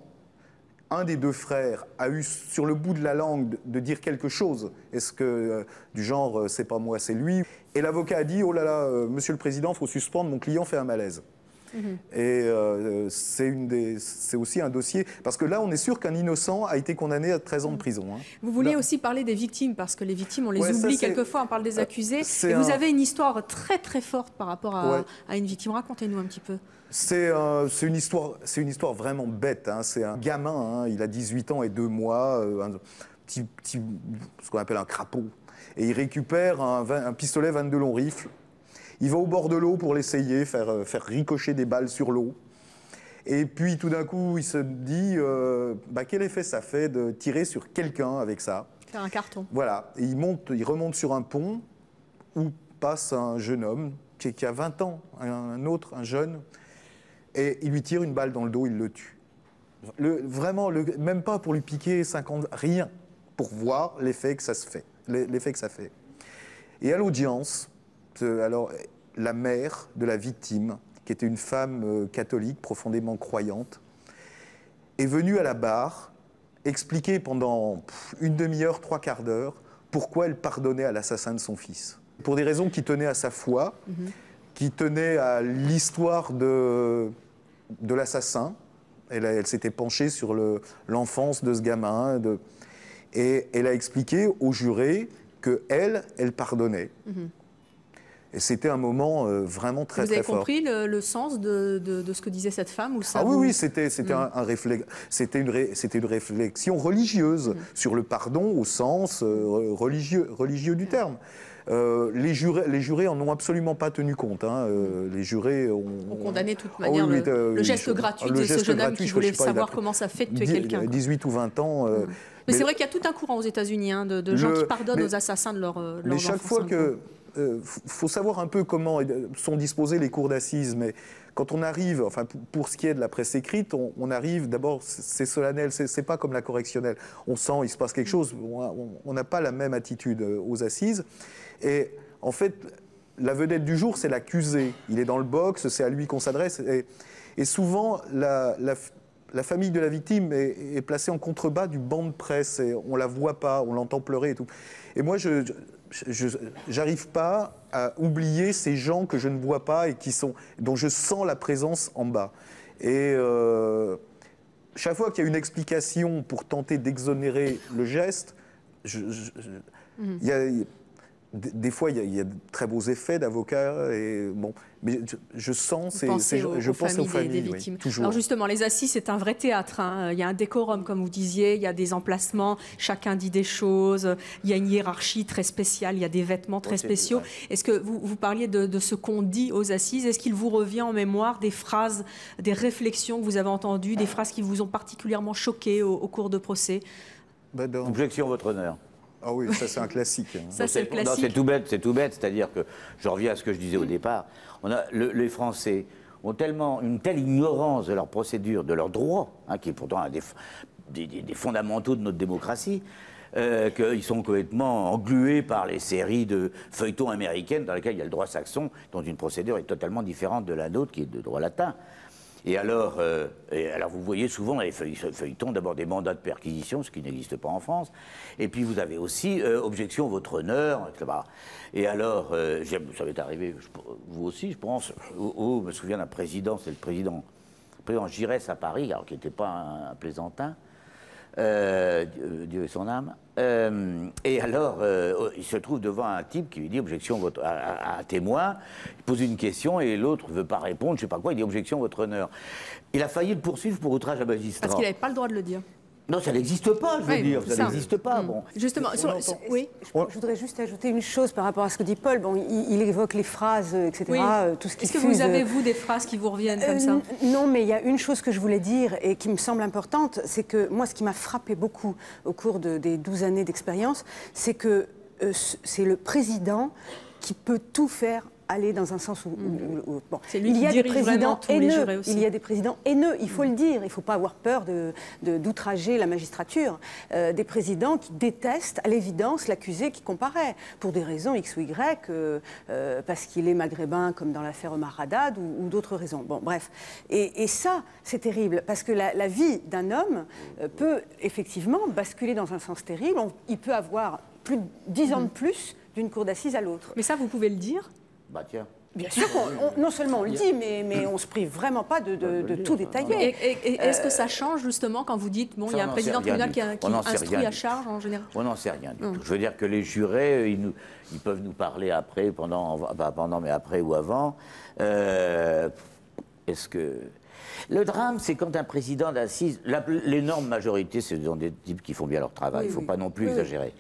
S5: un des deux frères a eu sur le bout de la langue de dire quelque chose. Est-ce que, du genre, c'est pas moi, c'est lui. Et l'avocat a dit, oh là là, monsieur le président, il faut suspendre, mon client fait un malaise. Et c'est aussi un dossier, parce que là on est sûr qu'un innocent a été condamné à 13 ans de prison. Hein.
S1: Vous vouliez aussi parler des victimes, parce que les victimes on les oublie quelquefois, on parle des accusés, et vous avez une histoire très très forte par rapport à une victime, racontez-nous un petit peu.
S5: C'est une histoire vraiment bête, hein. C'est un gamin, hein. Il a 18 ans et 2 mois, ce qu'on appelle un crapaud, et il récupère un pistolet 22 long rifle. Il va au bord de l'eau pour l'essayer, faire ricocher des balles sur l'eau. Et puis tout d'un coup, il se dit quel effet ça fait de tirer sur quelqu'un avec ça.
S1: Faire un carton.
S5: Voilà. Et il remonte sur un pont où passe un jeune homme qui a 20 ans, un jeune, et il lui tire une balle dans le dos, il le tue. Même pas pour lui piquer 50, rien, pour voir l'effet que ça fait. Et à l'audience, alors, la mère de la victime, qui était une femme catholique profondément croyante, est venue à la barre expliquer pendant une demi-heure, 3/4 d'heure, pourquoi elle pardonnait à l'assassin de son fils. Pour des raisons qui tenaient à sa foi, qui tenaient à l'histoire de l'assassin. Elle s'était penchée sur l'enfance de ce gamin. Et elle a expliqué aux jurés qu'elle pardonnait. Et c'était un moment vraiment très, très fort.
S1: Vous avez compris le sens de ce que disait cette femme ou ça
S5: oui, c'était une réflexion religieuse sur le pardon au sens religieux du terme. Les jurés en ont absolument pas tenu compte. Hein. Les jurés ont
S1: condamné de toute manière le geste gratuit de ce jeune homme qui voulait savoir comment ça fait de tuer quelqu'un.
S5: 18 ou 20 ans.
S1: Mais c'est vrai qu'il y a tout un courant aux États-Unis de gens qui pardonnent aux assassins de leur
S5: mais chaque fois que... faut savoir un peu comment sont disposées les cours d'assises, mais quand on arrive, enfin pour ce qui est de la presse écrite, on arrive d'abord, c'est solennel, c'est pas comme la correctionnelle. On sent, il se passe quelque chose, on n'a pas la même attitude aux assises. Et en fait, la vedette du jour, c'est l'accusé. Il est dans le box, c'est à lui qu'on s'adresse. Et souvent, la famille de la victime est placée en contrebas du banc de presse. Et on la voit pas, on l'entend pleurer et tout. Et moi, je n'arrive pas à oublier ces gens que je ne vois pas et dont je sens la présence en bas. Et chaque fois qu'il y a une explication pour tenter d'exonérer le geste, des fois, il y a de très beaux effets d'avocat, mais je pense aux familles
S1: des victimes.
S5: Oui, toujours.
S1: Alors justement, les assises, c'est un vrai théâtre. Hein. Il y a un décorum, comme vous disiez, il y a des emplacements, chacun dit des choses, il y a une hiérarchie très spéciale, il y a des vêtements très spéciaux. Est-ce que vous parliez de ce qu'on dit aux assises? Est-ce qu'il vous revient en mémoire des phrases, des réflexions que vous avez entendues, des phrases qui vous ont particulièrement choqué au cours de procès?
S2: Objection, votre honneur.
S5: Ah oui, ça c'est un classique.
S1: Ça c'est le classique.
S2: C'est tout bête, c'est-à-dire que, je reviens à ce que je disais au départ, les Français ont une telle ignorance de leur procédure, de leurs droits, hein, qui est pourtant un des fondamentaux de notre démocratie, qu'ils sont complètement englués par les séries de feuilletons américaines dans lesquelles il y a le droit saxon, dont une procédure est totalement différente de la nôtre, qui est de droit latin. Et alors vous voyez souvent dans les feuilletons d'abord des mandats de perquisition, ce qui n'existe pas en France. Et puis vous avez aussi objection, votre honneur, etc. Et alors, ça m'est arrivé, vous aussi, je pense, je me souviens d'un président, c'est le président Giresse à Paris, alors qui n'était pas un plaisantin. Dieu ait son âme. Et alors, il se trouve devant un type qui lui dit objection à un témoin. Il pose une question et l'autre ne veut pas répondre, je ne sais pas quoi. Il dit objection, votre honneur. Il a failli le poursuivre pour outrage à magistrat.
S1: Parce qu'il n'avait pas le droit de le dire.
S2: Non, ça n'existe pas, je veux dire, ça n'existe pas. Bon.
S1: Justement, oui.
S4: Je voudrais juste ajouter une chose par rapport à ce que dit Paul. Bon, il évoque les phrases, etc.,
S1: Oui.
S4: tout ce qui
S1: Est-ce que
S4: fuse.
S1: vous avez, vous, des phrases qui vous reviennent comme ça?
S4: Non, mais il y a une chose que je voulais dire et qui me semble importante, c'est que moi, ce qui m'a frappé beaucoup au cours des 12 années d'expérience, c'est que c'est le président qui peut tout faire aller dans un sens où bon.
S1: C'est lui
S4: il y a
S1: qui
S4: des
S1: dirige
S4: présidents
S1: tous les jurés
S4: haineux.
S1: aussi.
S4: Il y a des présidents haineux, il faut le dire. Il ne faut pas avoir peur d'outrager la magistrature. Des présidents qui détestent à l'évidence l'accusé qui comparaît pour des raisons X ou Y, parce qu'il est maghrébin comme dans l'affaire Omar Haddad ou d'autres raisons. Bon, bref. Et ça, c'est terrible parce que la vie d'un homme peut effectivement basculer dans un sens terrible. Il peut avoir plus de 10 ans de plus d'une cour d'assises à l'autre.
S1: Mais ça, vous pouvez le dire?
S2: Bah tiens.
S4: Bien sûr, non seulement on le dit, mais on ne se prive vraiment pas de tout détailler.
S1: Et est-ce que ça change justement quand vous dites, bon, il y a un président de tribunal qui instruit à charge en général?
S2: On n'en sait rien du tout. Je veux dire que les jurés, ils peuvent nous parler après, mais après ou avant. Est-ce que... Le drame, c'est quand un président d'assises, l'énorme majorité, c'est des types qui font bien leur travail, il ne faut pas non plus exagérer.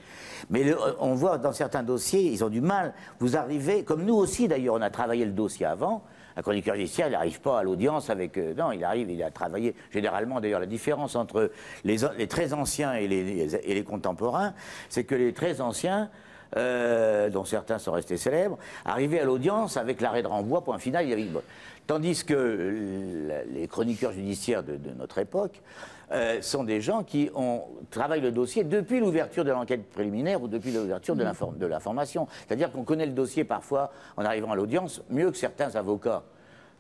S2: Mais on voit dans certains dossiers, ils ont du mal. Vous arrivez, comme nous aussi d'ailleurs, on a travaillé le dossier avant. Un chroniqueur judiciaire, il n'arrive pas à l'audience avec... non, il arrive, il a travaillé. Généralement, d'ailleurs, la différence entre les très anciens et les contemporains, c'est que les très anciens, dont certains sont restés célèbres, arrivaient à l'audience avec l'arrêt de renvoi, point final, il y avait... Tandis que les chroniqueurs judiciaires de notre époque sont des gens qui travaillent le dossier depuis l'ouverture de l'enquête préliminaire ou depuis l'ouverture de l'information. C'est-à-dire qu'on connaît le dossier parfois, en arrivant à l'audience, mieux que certains avocats.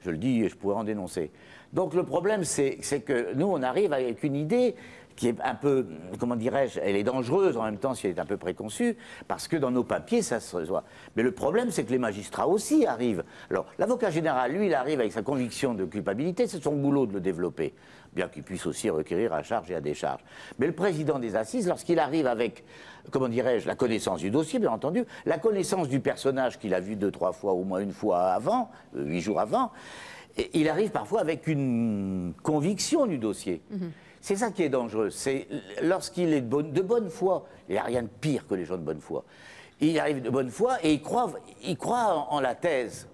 S2: Je le dis et je pourrais en dénoncer. Donc le problème, c'est que nous, on arrive avec une idée qui est un peu, comment dirais-je, elle est dangereuse en même temps si elle est un peu préconçue, parce que dans nos papiers, ça se reçoit. Mais le problème, c'est que les magistrats aussi arrivent. Alors, l'avocat général, lui, il arrive avec sa conviction de culpabilité, c'est son boulot de le développer, bien qu'il puisse aussi requérir à charge et à décharge. Mais le président des assises, lorsqu'il arrive avec, comment dirais-je, la connaissance du dossier, bien entendu, la connaissance du personnage qu'il a vu 2-3 fois, au moins une fois avant, 8 jours avant, et il arrive parfois avec une conviction du dossier. C'est ça qui est dangereux, c'est lorsqu'il est de bonne foi, il n'y a rien de pire que les gens de bonne foi. Il arrive de bonne foi et il croit en la thèse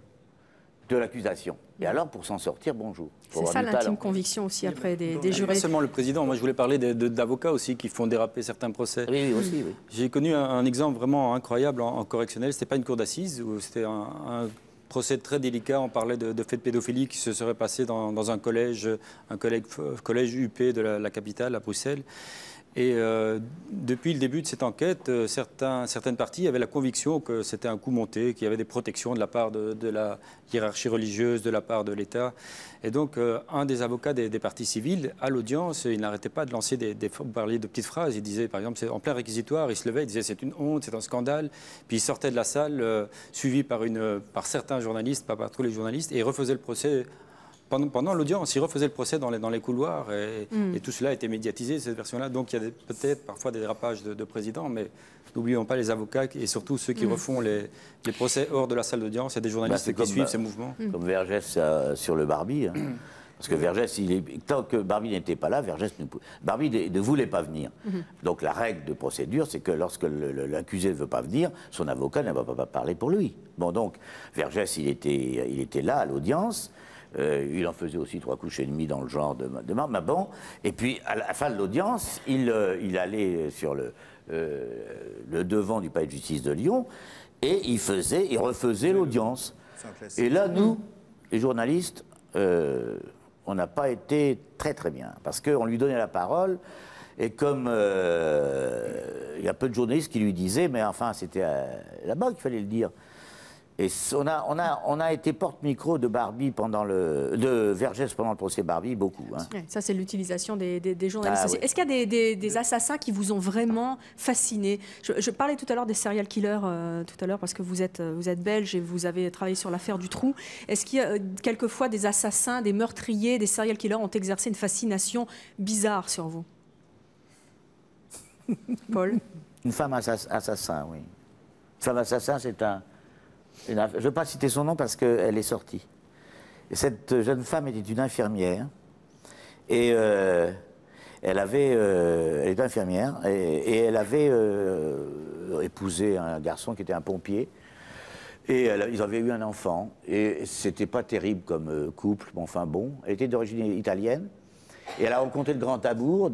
S2: de l'accusation. Et alors, pour s'en sortir, bonjour.
S1: C'est ça l'intime conviction aussi après des jurés.
S3: Pas seulement le président, moi je voulais parler d'avocats aussi qui font déraper certains procès.
S2: Oui, aussi, oui.
S3: J'ai connu un exemple vraiment incroyable en correctionnel, c'était pas une cour d'assises, c'était un procès très délicat, on parlait de faits de pédophilie qui se seraient passés dans un collège UP de la capitale, à Bruxelles. Et depuis le début de cette enquête, certaines parties avaient la conviction que c'était un coup monté, qu'il y avait des protections de la part de la hiérarchie religieuse, de la part de l'État. Et donc, un des avocats des parties civiles, à l'audience, il n'arrêtait pas de lancer parler de petites phrases. Il disait, par exemple, en plein réquisitoire, il se levait, il disait c'est une honte, c'est un scandale. Puis il sortait de la salle, suivi par certains journalistes, pas par tous les journalistes, et il refaisait le procès. Pendant l'audience, il refaisait le procès dans les couloirs et tout cela a été médiatisé, cette version-là. Donc il y a peut-être parfois des dérapages de présidents, mais n'oublions pas les avocats et surtout ceux qui refont les procès hors de la salle d'audience. Il y a des journalistes qui suivent ces mouvements.
S2: Comme Vergès sur le Barbie. Hein. Parce que Vergès, tant que Barbie n'était pas là, Barbie ne voulait pas venir. Donc la règle de procédure, c'est que lorsque l'accusé ne veut pas venir, son avocat ne va pas parler pour lui. Bon, donc Vergès, il était là à l'audience. Il en faisait aussi 3 couches et demi dans le genre de marbre, mais bon. Et puis, à la fin de l'audience, il allait sur le devant du palais de justice de Lyon et il refaisait l'audience. Et là, nous, les journalistes, on n'a pas été très très bien, parce qu'on lui donnait la parole, et comme il y a peu de journalistes qui lui disaient, mais enfin, c'était là-bas qu'il fallait le dire. Et on a été porte-micro de Vergès pendant le procès Barbie, beaucoup. Hein.
S1: Ça, c'est l'utilisation des journalistes.
S2: Oui.
S1: Est-ce qu'il y a des assassins qui vous ont vraiment fasciné? Je parlais tout à l'heure des serial killers, parce que vous êtes belge et vous avez travaillé sur l'affaire du Trou. Est-ce qu'il y a quelquefois des assassins, des meurtriers, des serial killers ont exercé une fascination bizarre sur vous? Paul?
S2: Une femme assassin, oui. Une femme assassin, c'est je ne veux pas citer son nom parce qu'elle est sortie. Et cette jeune femme était une infirmière. Et elle était infirmière et elle avait épousé un garçon qui était un pompier. Et ils avaient eu un enfant. Et c'était pas terrible comme couple, mais enfin bon. Elle était d'origine italienne. Et elle a rencontré le grand amour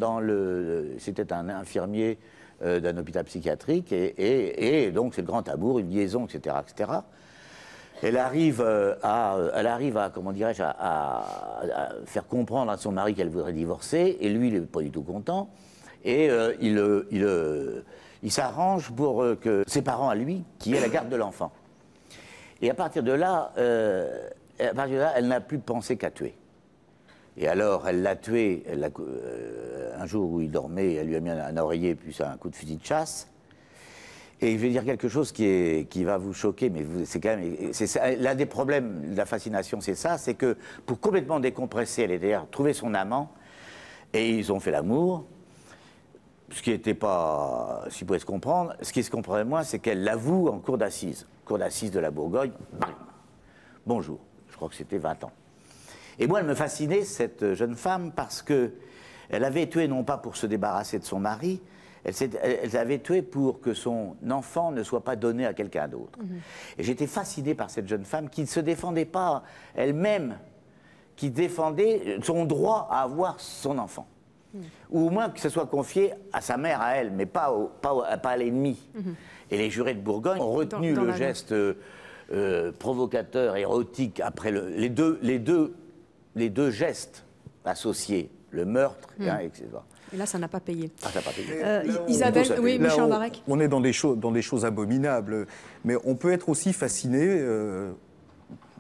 S2: c'était un infirmier d'un hôpital psychiatrique. Et donc c'est le grand amour, une liaison, etc., etc. Elle arrive à comment dirais-je, à faire comprendre à son mari qu'elle voudrait divorcer, et lui, il n'est pas du tout content, et il s'arrange pour que ses parents à lui, qui aient la garde de l'enfant. Et à partir de là, elle n'a plus pensé qu'à tuer. Et alors, elle l'a tué, un jour où il dormait, elle lui a mis un oreiller, puis un coup de fusil de chasse. Et je vais dire quelque chose qui va vous choquer, mais c'est quand même... L'un des problèmes de la fascination, c'est ça, c'est que pour complètement décompresser, elle était trouver son amant, et ils ont fait l'amour, ce qui n'était pas... Si vous pouvez se comprendre, ce qui se comprenait moins, c'est qu'elle l'avoue en cour d'assises de la Bourgogne. Bonjour, je crois que c'était 20 ans. Et moi, elle me fascinait, cette jeune femme, parce qu'elle avait tué non pas pour se débarrasser de son mari, elle avait tué pour que son enfant ne soit pas donné à quelqu'un d'autre. Et j'étais fasciné par cette jeune femme qui ne se défendait pas elle-même, qui défendait son droit à avoir son enfant. Ou au moins que ce soit confié à sa mère, à elle, mais pas à l'ennemi. Et les jurés de Bourgogne ont retenu le geste provocateur, érotique, après les deux gestes associés, le meurtre, etc.
S1: Et là, ça n'a pas payé.
S2: Ah, ça n'a pas payé.
S1: Isabelle, oui, Michel Embarek.
S5: On est dans des choses abominables, mais on peut être aussi fasciné,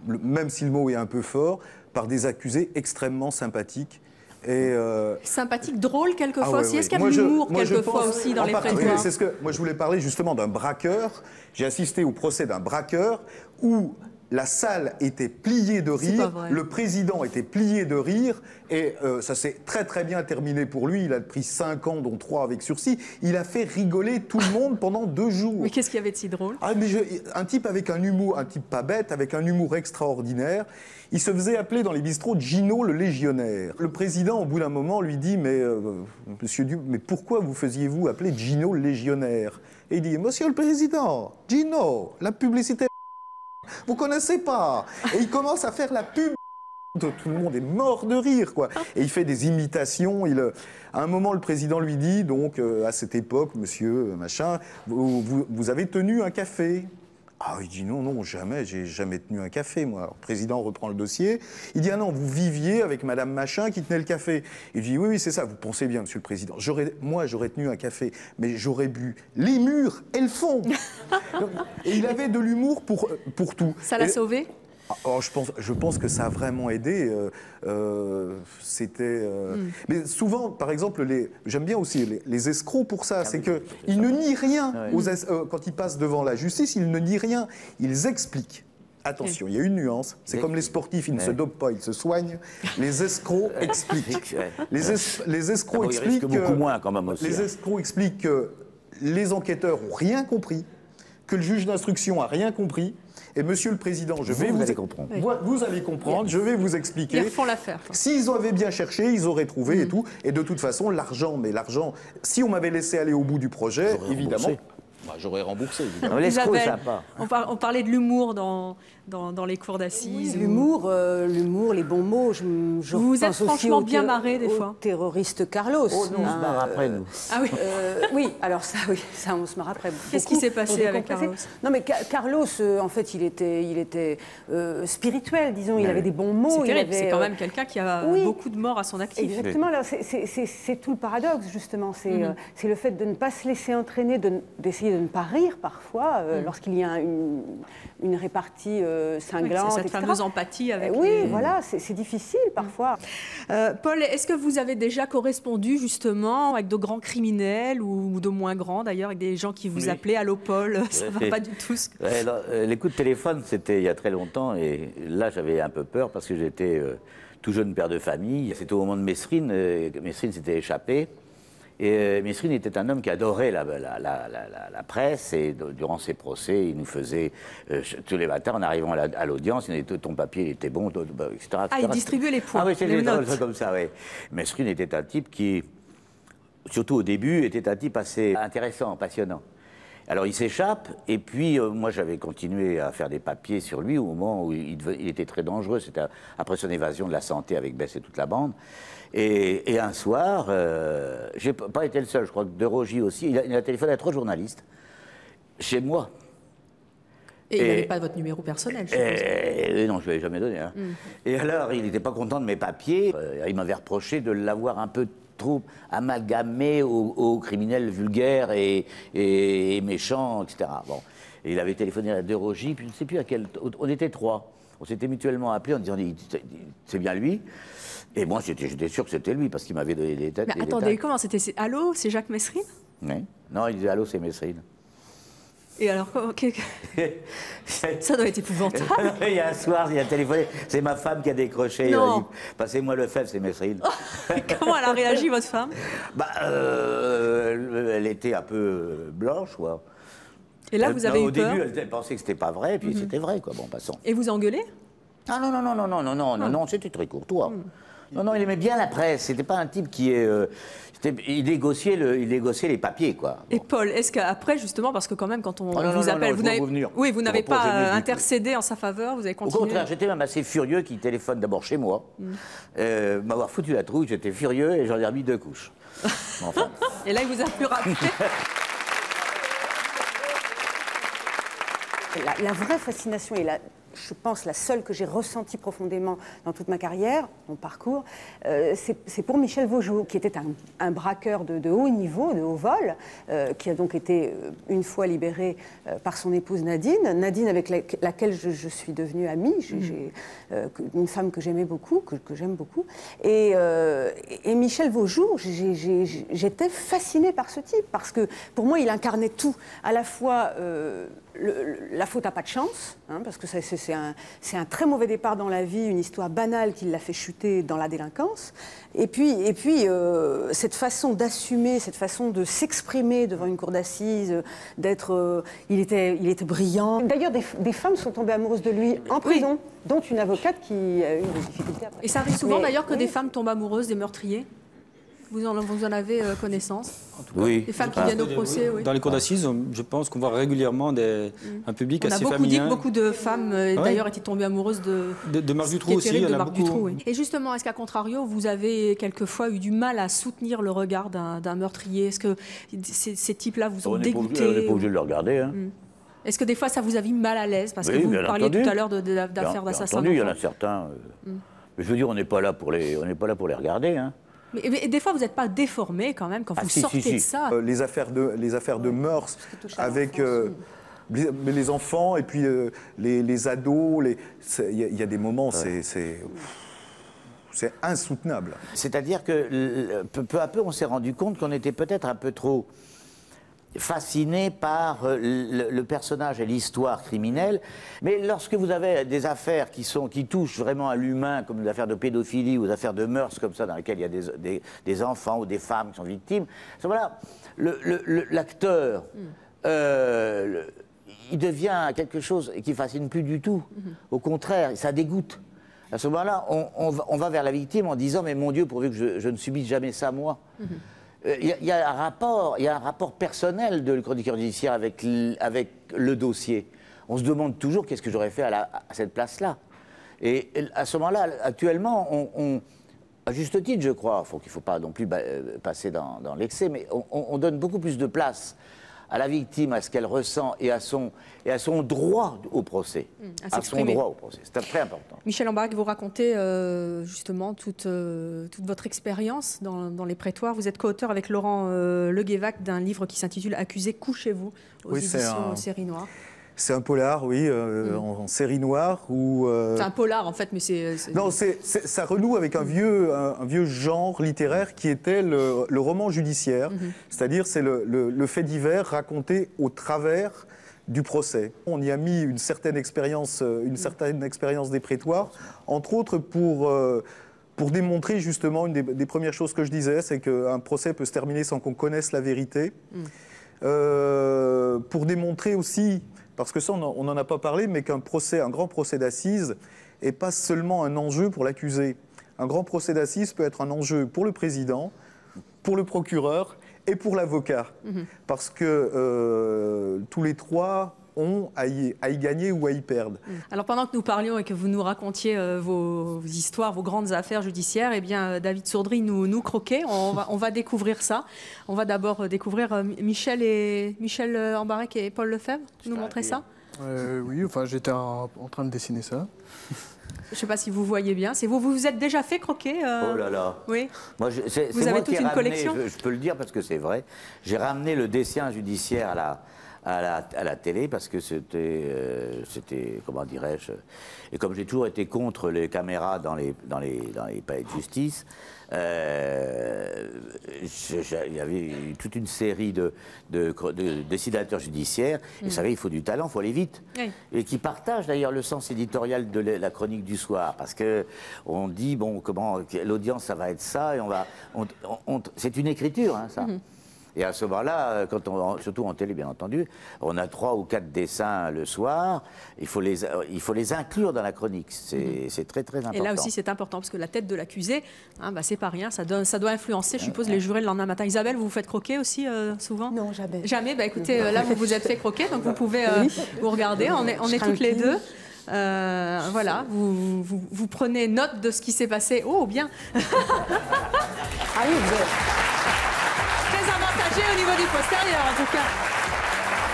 S5: même si le mot est un peu fort, par des accusés extrêmement sympathiques.
S1: Sympathique, drôle quelquefois aussi.
S5: Ouais,
S1: Est-ce qu'il y a de l'humour quelquefois aussi dans les prétoires?
S5: C'est ce que moi je voulais parler justement d'un braqueur. J'ai assisté au procès d'un braqueur où la salle était pliée de rire, le président était plié de rire, et ça s'est très très bien terminé pour lui. Il a pris 5 ans, dont 3 avec sursis. Il a fait rigoler tout le monde pendant 2 jours.
S1: Mais qu'est-ce qu'il y avait de si drôle?
S5: Un type avec un humour, un type pas bête, avec un humour extraordinaire. Il se faisait appeler dans les bistrots Gino le légionnaire. Le président, au bout d'un moment, lui dit « Mais monsieur Duc, mais pourquoi vous faisiez-vous appeler Gino le légionnaire ?» Et il dit « Monsieur le président, Gino, la publicité... vous connaissez pas ?» Et il commence à faire la pub. Tout le monde est mort de rire, quoi. Et il fait des imitations. À un moment, le président lui dit, donc, à cette époque, monsieur, machin, vous avez tenu un café? Ah, il dit non, non, jamais, j'ai jamais tenu un café, moi. Alors, le président reprend le dossier. Il dit, ah non, vous viviez avec madame Machin qui tenait le café. Il dit, oui, oui, c'est ça, vous pensez bien, monsieur le président. Moi, j'aurais tenu un café, mais j'aurais bu les murs et le fond. Et il avait de l'humour pour tout.
S1: Ça l'a sauvé?
S5: Oh, je pense que ça a vraiment aidé. Mais souvent, par exemple, j'aime bien aussi les escrocs pour ça. C'est qu'ils ne nient rien. Quand ils passent devant la justice, ils ne nient rien. Ils expliquent. Attention, il y a une nuance. C'est comme les sportifs, ils ne se dopent pas, ils se soignent. Les escrocs expliquent. Les escrocs expliquent
S2: beaucoup moins quand même aussi.
S5: Les escrocs expliquent que les enquêteurs n'ont rien compris, que le juge d'instruction n'a rien compris. Et monsieur le président, vous allez comprendre. Vous allez comprendre, je vais vous expliquer.
S1: Ils refont l'affaire.
S5: S'ils avaient bien cherché, ils auraient trouvé et tout. Et de toute façon, l'argent, si on m'avait laissé aller au bout du projet, évidemment... J'aurais remboursé, évidemment.
S1: Isabelle, on parlait de l'humour dans les cours d'assises.
S4: Oui, l'humour, les bons mots. Je
S1: vous êtes franchement bien marré des fois.
S4: Terroriste Carlos.
S2: Oh non, on se marre après, nous.
S1: Ah oui.
S4: Oui, alors ça, on se marre après.
S1: Qu'est-ce qui s'est passé avec Carlos?
S4: Non, mais Carlos, en fait, il était spirituel, disons. Il avait des bons mots.
S1: C'est quand même quelqu'un qui a beaucoup de morts à son actif.
S4: Exactement. C'est tout le paradoxe, justement. C'est le fait de ne pas se laisser entraîner, d'essayer de ne pas rire parfois lorsqu'il y a une répartie cinglante.
S1: C'est cette fameuse empathie avec
S4: voilà, c'est difficile parfois.
S1: Paul, est-ce que vous avez déjà correspondu justement avec de grands criminels ou de moins grands d'ailleurs, avec des gens qui vous appelaient « Allô Paul », ça ne va pas du tout
S2: les coups de téléphone, c'était il y a très longtemps et là j'avais un peu peur parce que j'étais tout jeune père de famille. C'était au moment de Mesrine, Mesrine s'était échappé. Et Mesrine était un homme qui adorait la presse et durant ses procès, il nous faisait tous les matins en arrivant à l'audience, ton papier il était bon, etc.
S1: Ah, il distribuait les points.
S2: Ah oui, c'est des trucs comme ça, oui. Mesrine était un type qui surtout au début, était un type assez intéressant, passionnant. Alors il s'échappe, et puis moi j'avais continué à faire des papiers sur lui au moment où il était très dangereux, c'était après son évasion de la santé avec Bess et toute la bande. Et un soir, j'ai pas été le seul, je crois que De Rogy aussi, il a téléphoné à 3 journalistes, chez moi.
S1: Et il n'avait pas votre numéro personnel, je suppose.
S2: Non, je ne lui avais jamais donné. Hein. Et alors, il n'était pas content de mes papiers. Il m'avait reproché de l'avoir un peu trop amalgamé aux criminels vulgaires et méchants, etc. Bon. Et il avait téléphoné à De Rogy, puis je ne sais plus à quel... On était 3. On s'était mutuellement appelés en disant « c'est bien lui ». Et moi, j'étais sûr que c'était lui, parce qu'il m'avait donné des têtes.
S1: Mais attendez, comment c'était? Allô, c'est Jacques Messrine?
S2: Oui. Non, il disait « Allô, c'est Messrine ».
S1: Et alors, ça doit être épouvantable.
S2: Il y a un soir, il a téléphoné, c'est ma femme qui a décroché. Il a dit, passez-moi le fève, c'est Messrine.
S1: Comment elle a réagi, votre femme?
S2: Elle était un peu blanche, quoi.
S1: Et là, vous avez eu peur?
S2: Au début, elle pensait que c'était pas vrai, puis c'était vrai, quoi. Bon, passons.
S1: Et vous engueulez?
S2: Ah non, c'était très courtois. Non, il aimait bien la presse. C'était pas un type qui est... il négociait les papiers, quoi.
S1: Et Paul, est-ce qu'après, justement, parce que quand même, quand on vous appelle,
S2: vous
S1: n'avez pas intercédé en sa faveur, vous avez continué?
S2: Au contraire, j'étais même assez furieux qu'il téléphone d'abord chez moi, m'avoir foutu la trouille, j'étais furieux et j'en ai remis 2 couches. Enfin.
S1: Et là, il vous a plus rappelé.
S4: La vraie fascination et je pense la seule que j'ai ressentie profondément dans toute ma carrière, mon parcours, c'est pour Michel Vaugeot, qui était un braqueur de haut niveau, de haut vol, qui a donc été une fois libéré par son épouse Nadine avec laquelle je suis devenue amie, une femme que j'aimais beaucoup, que j'aime beaucoup. Et Michel Vaugeot, j'étais fascinée par ce type, parce que pour moi, il incarnait tout, à la fois... la faute à pas de chance, hein, parce que c'est un très mauvais départ dans la vie, une histoire banale qui l'a fait chuter dans la délinquance. Et puis cette façon d'assumer, cette façon de s'exprimer devant une cour d'assises, il était brillant. D'ailleurs, des femmes sont tombées amoureuses de lui en prison, dont une avocate qui a eu des difficultés après.
S1: Et ça arrive souvent d'ailleurs que des femmes tombent amoureuses des meurtriers? Vous en avez connaissance?
S2: Oui.
S1: Les femmes qui viennent au procès, oui.
S3: Dans les cours d'assises, je pense qu'on voit régulièrement un public assez féminin.
S1: On a beaucoup dit que beaucoup de femmes, d'ailleurs, étaient tombées amoureuses
S3: de Marc Dutroux aussi. Il y en a beaucoup.
S1: Oui. Et justement, est-ce qu'à contrario, vous avez quelquefois eu du mal à soutenir le regard d'un meurtrier? Est-ce que ces types-là vous ont dégoûté?
S2: On n'est pas obligé de le regarder. Hein.
S1: Est-ce que des fois, ça vous a mis mal à l'aise? Parce que vous parliez tout à l'heure d'affaires d'assassinat.
S2: Il y en a certains. Je veux dire, on n'est pas là pour les regarder. Hein.
S1: Mais des fois, vous n'êtes pas déformé quand même quand vous sortez de ça.
S5: Les affaires de mœurs avec les enfants et puis les ados, il y a des moments, c'est insoutenable.
S2: C'est-à-dire que peu à peu, on s'est rendu compte qu'on était peut-être un peu trop fasciné par le personnage et l'histoire criminelle, mais lorsque vous avez des affaires qui touchent vraiment à l'humain, comme des affaires de pédophilie ou des affaires de mœurs comme ça, dans lesquelles il y a des enfants ou des femmes qui sont victimes, voilà, l'acteur, il devient quelque chose qui ne fascine plus du tout. Au contraire, ça dégoûte. À ce moment-là, on va vers la victime en disant « mais mon Dieu, pourvu que je ne subisse jamais ça, moi ». Il y a un rapport personnel de le chroniqueur judiciaire avec le dossier. On se demande toujours qu'est-ce que j'aurais fait à cette place-là. Et à ce moment-là, actuellement, à juste titre, je crois, qu'il ne faut pas non plus passer dans l'excès, mais on donne beaucoup plus de place à la victime, à ce qu'elle ressent et à son droit au procès. À son droit au procès. C'est très important.
S1: Michel Ambarac, vous racontez justement toute votre expérience dans les prétoires. Vous êtes co-auteur avec Laurent Le Guévac d'un livre qui s'intitule « Accusé, couchez-vous » aux éditions Série Noire.
S5: C'est un polar, oui, en série noire.
S1: C'est un polar, en fait, mais c'est...
S5: Non, ça renoue avec un vieux genre littéraire qui était le roman judiciaire. C'est-à-dire, c'est le fait divers raconté au travers du procès. On y a mis une certaine expérience des prétoires, entre autres pour démontrer justement, une des premières choses que je disais, c'est qu'un procès peut se terminer sans qu'on connaisse la vérité. Pour démontrer aussi... Parce que ça, on n'en a pas parlé, mais qu'un grand procès d'assises n'est pas seulement un enjeu pour l'accusé. Un grand procès d'assises peut être un enjeu pour le président, pour le procureur et pour l'avocat. Parce que tous les trois ont à y gagner ou à y perdre.
S1: Alors pendant que nous parlions et que vous nous racontiez vos histoires, vos grandes affaires judiciaires, eh bien David Sourdry nous croquait. On va découvrir ça. On va d'abord découvrir Michel Ambarek et Paul Lefebvre. Nous montrer ça.
S6: Oui, enfin j'étais en train de dessiner ça.
S1: Je ne sais pas si vous voyez bien. C'est vous vous êtes déjà fait croquer
S2: Oh là là.
S1: Oui.
S2: Moi,
S1: vous avez toute une collection.
S2: Je peux le dire parce que c'est vrai. J'ai ramené le dessin judiciaire à la télé parce que c'était comment dirais-je, et comme j'ai toujours été contre les caméras dans les palais de justice, il y avait toute une série de dessinateurs judiciaires, et vous savez, il faut du talent, il faut aller vite, et qui partagent d'ailleurs le sens éditorial de la chronique du soir, parce que on dit, bon, comment l'audience, ça va être ça, et c'est une écriture, hein, ça. Et à ce moment-là, surtout en télé, bien entendu, on a 3 ou 4 dessins le soir. Il faut les inclure dans la chronique. C'est très, très important.
S1: Et là aussi, c'est important, parce que la tête de l'accusé, hein, c'est pas rien. Ça doit influencer, je suppose, les jurés le lendemain matin. Isabelle, vous vous faites croquer aussi souvent?
S4: Non, jamais.
S1: Jamais. Bah, écoutez, là, vous vous êtes fait croquer, donc vous pouvez vous regarder. On est toutes les deux. Voilà, vous prenez note de ce qui s'est passé. Oh, bien.
S4: Ah oui, vous avez...
S1: Très avantagé au niveau du postérieur, en tout cas.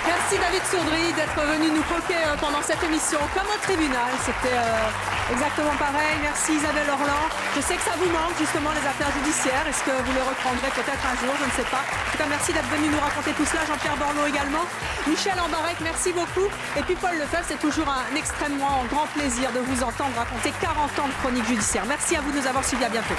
S1: Merci David Sourdry d'être venu nous croquer pendant cette émission, comme au tribunal. C'était exactement pareil. Merci Isabelle Orlan. Je sais que ça vous manque, justement, les affaires judiciaires. Est-ce que vous les reprendrez peut-être un jour? Je ne sais pas. En tout cas, merci d'être venu nous raconter tout cela. Jean-Pierre Borloo également. Michel Ambarek, merci beaucoup. Et puis Paul Lefebvre, c'est toujours un extrêmement grand plaisir de vous entendre raconter 40 ans de chronique judiciaire. Merci à vous de nous avoir suivis. À bientôt.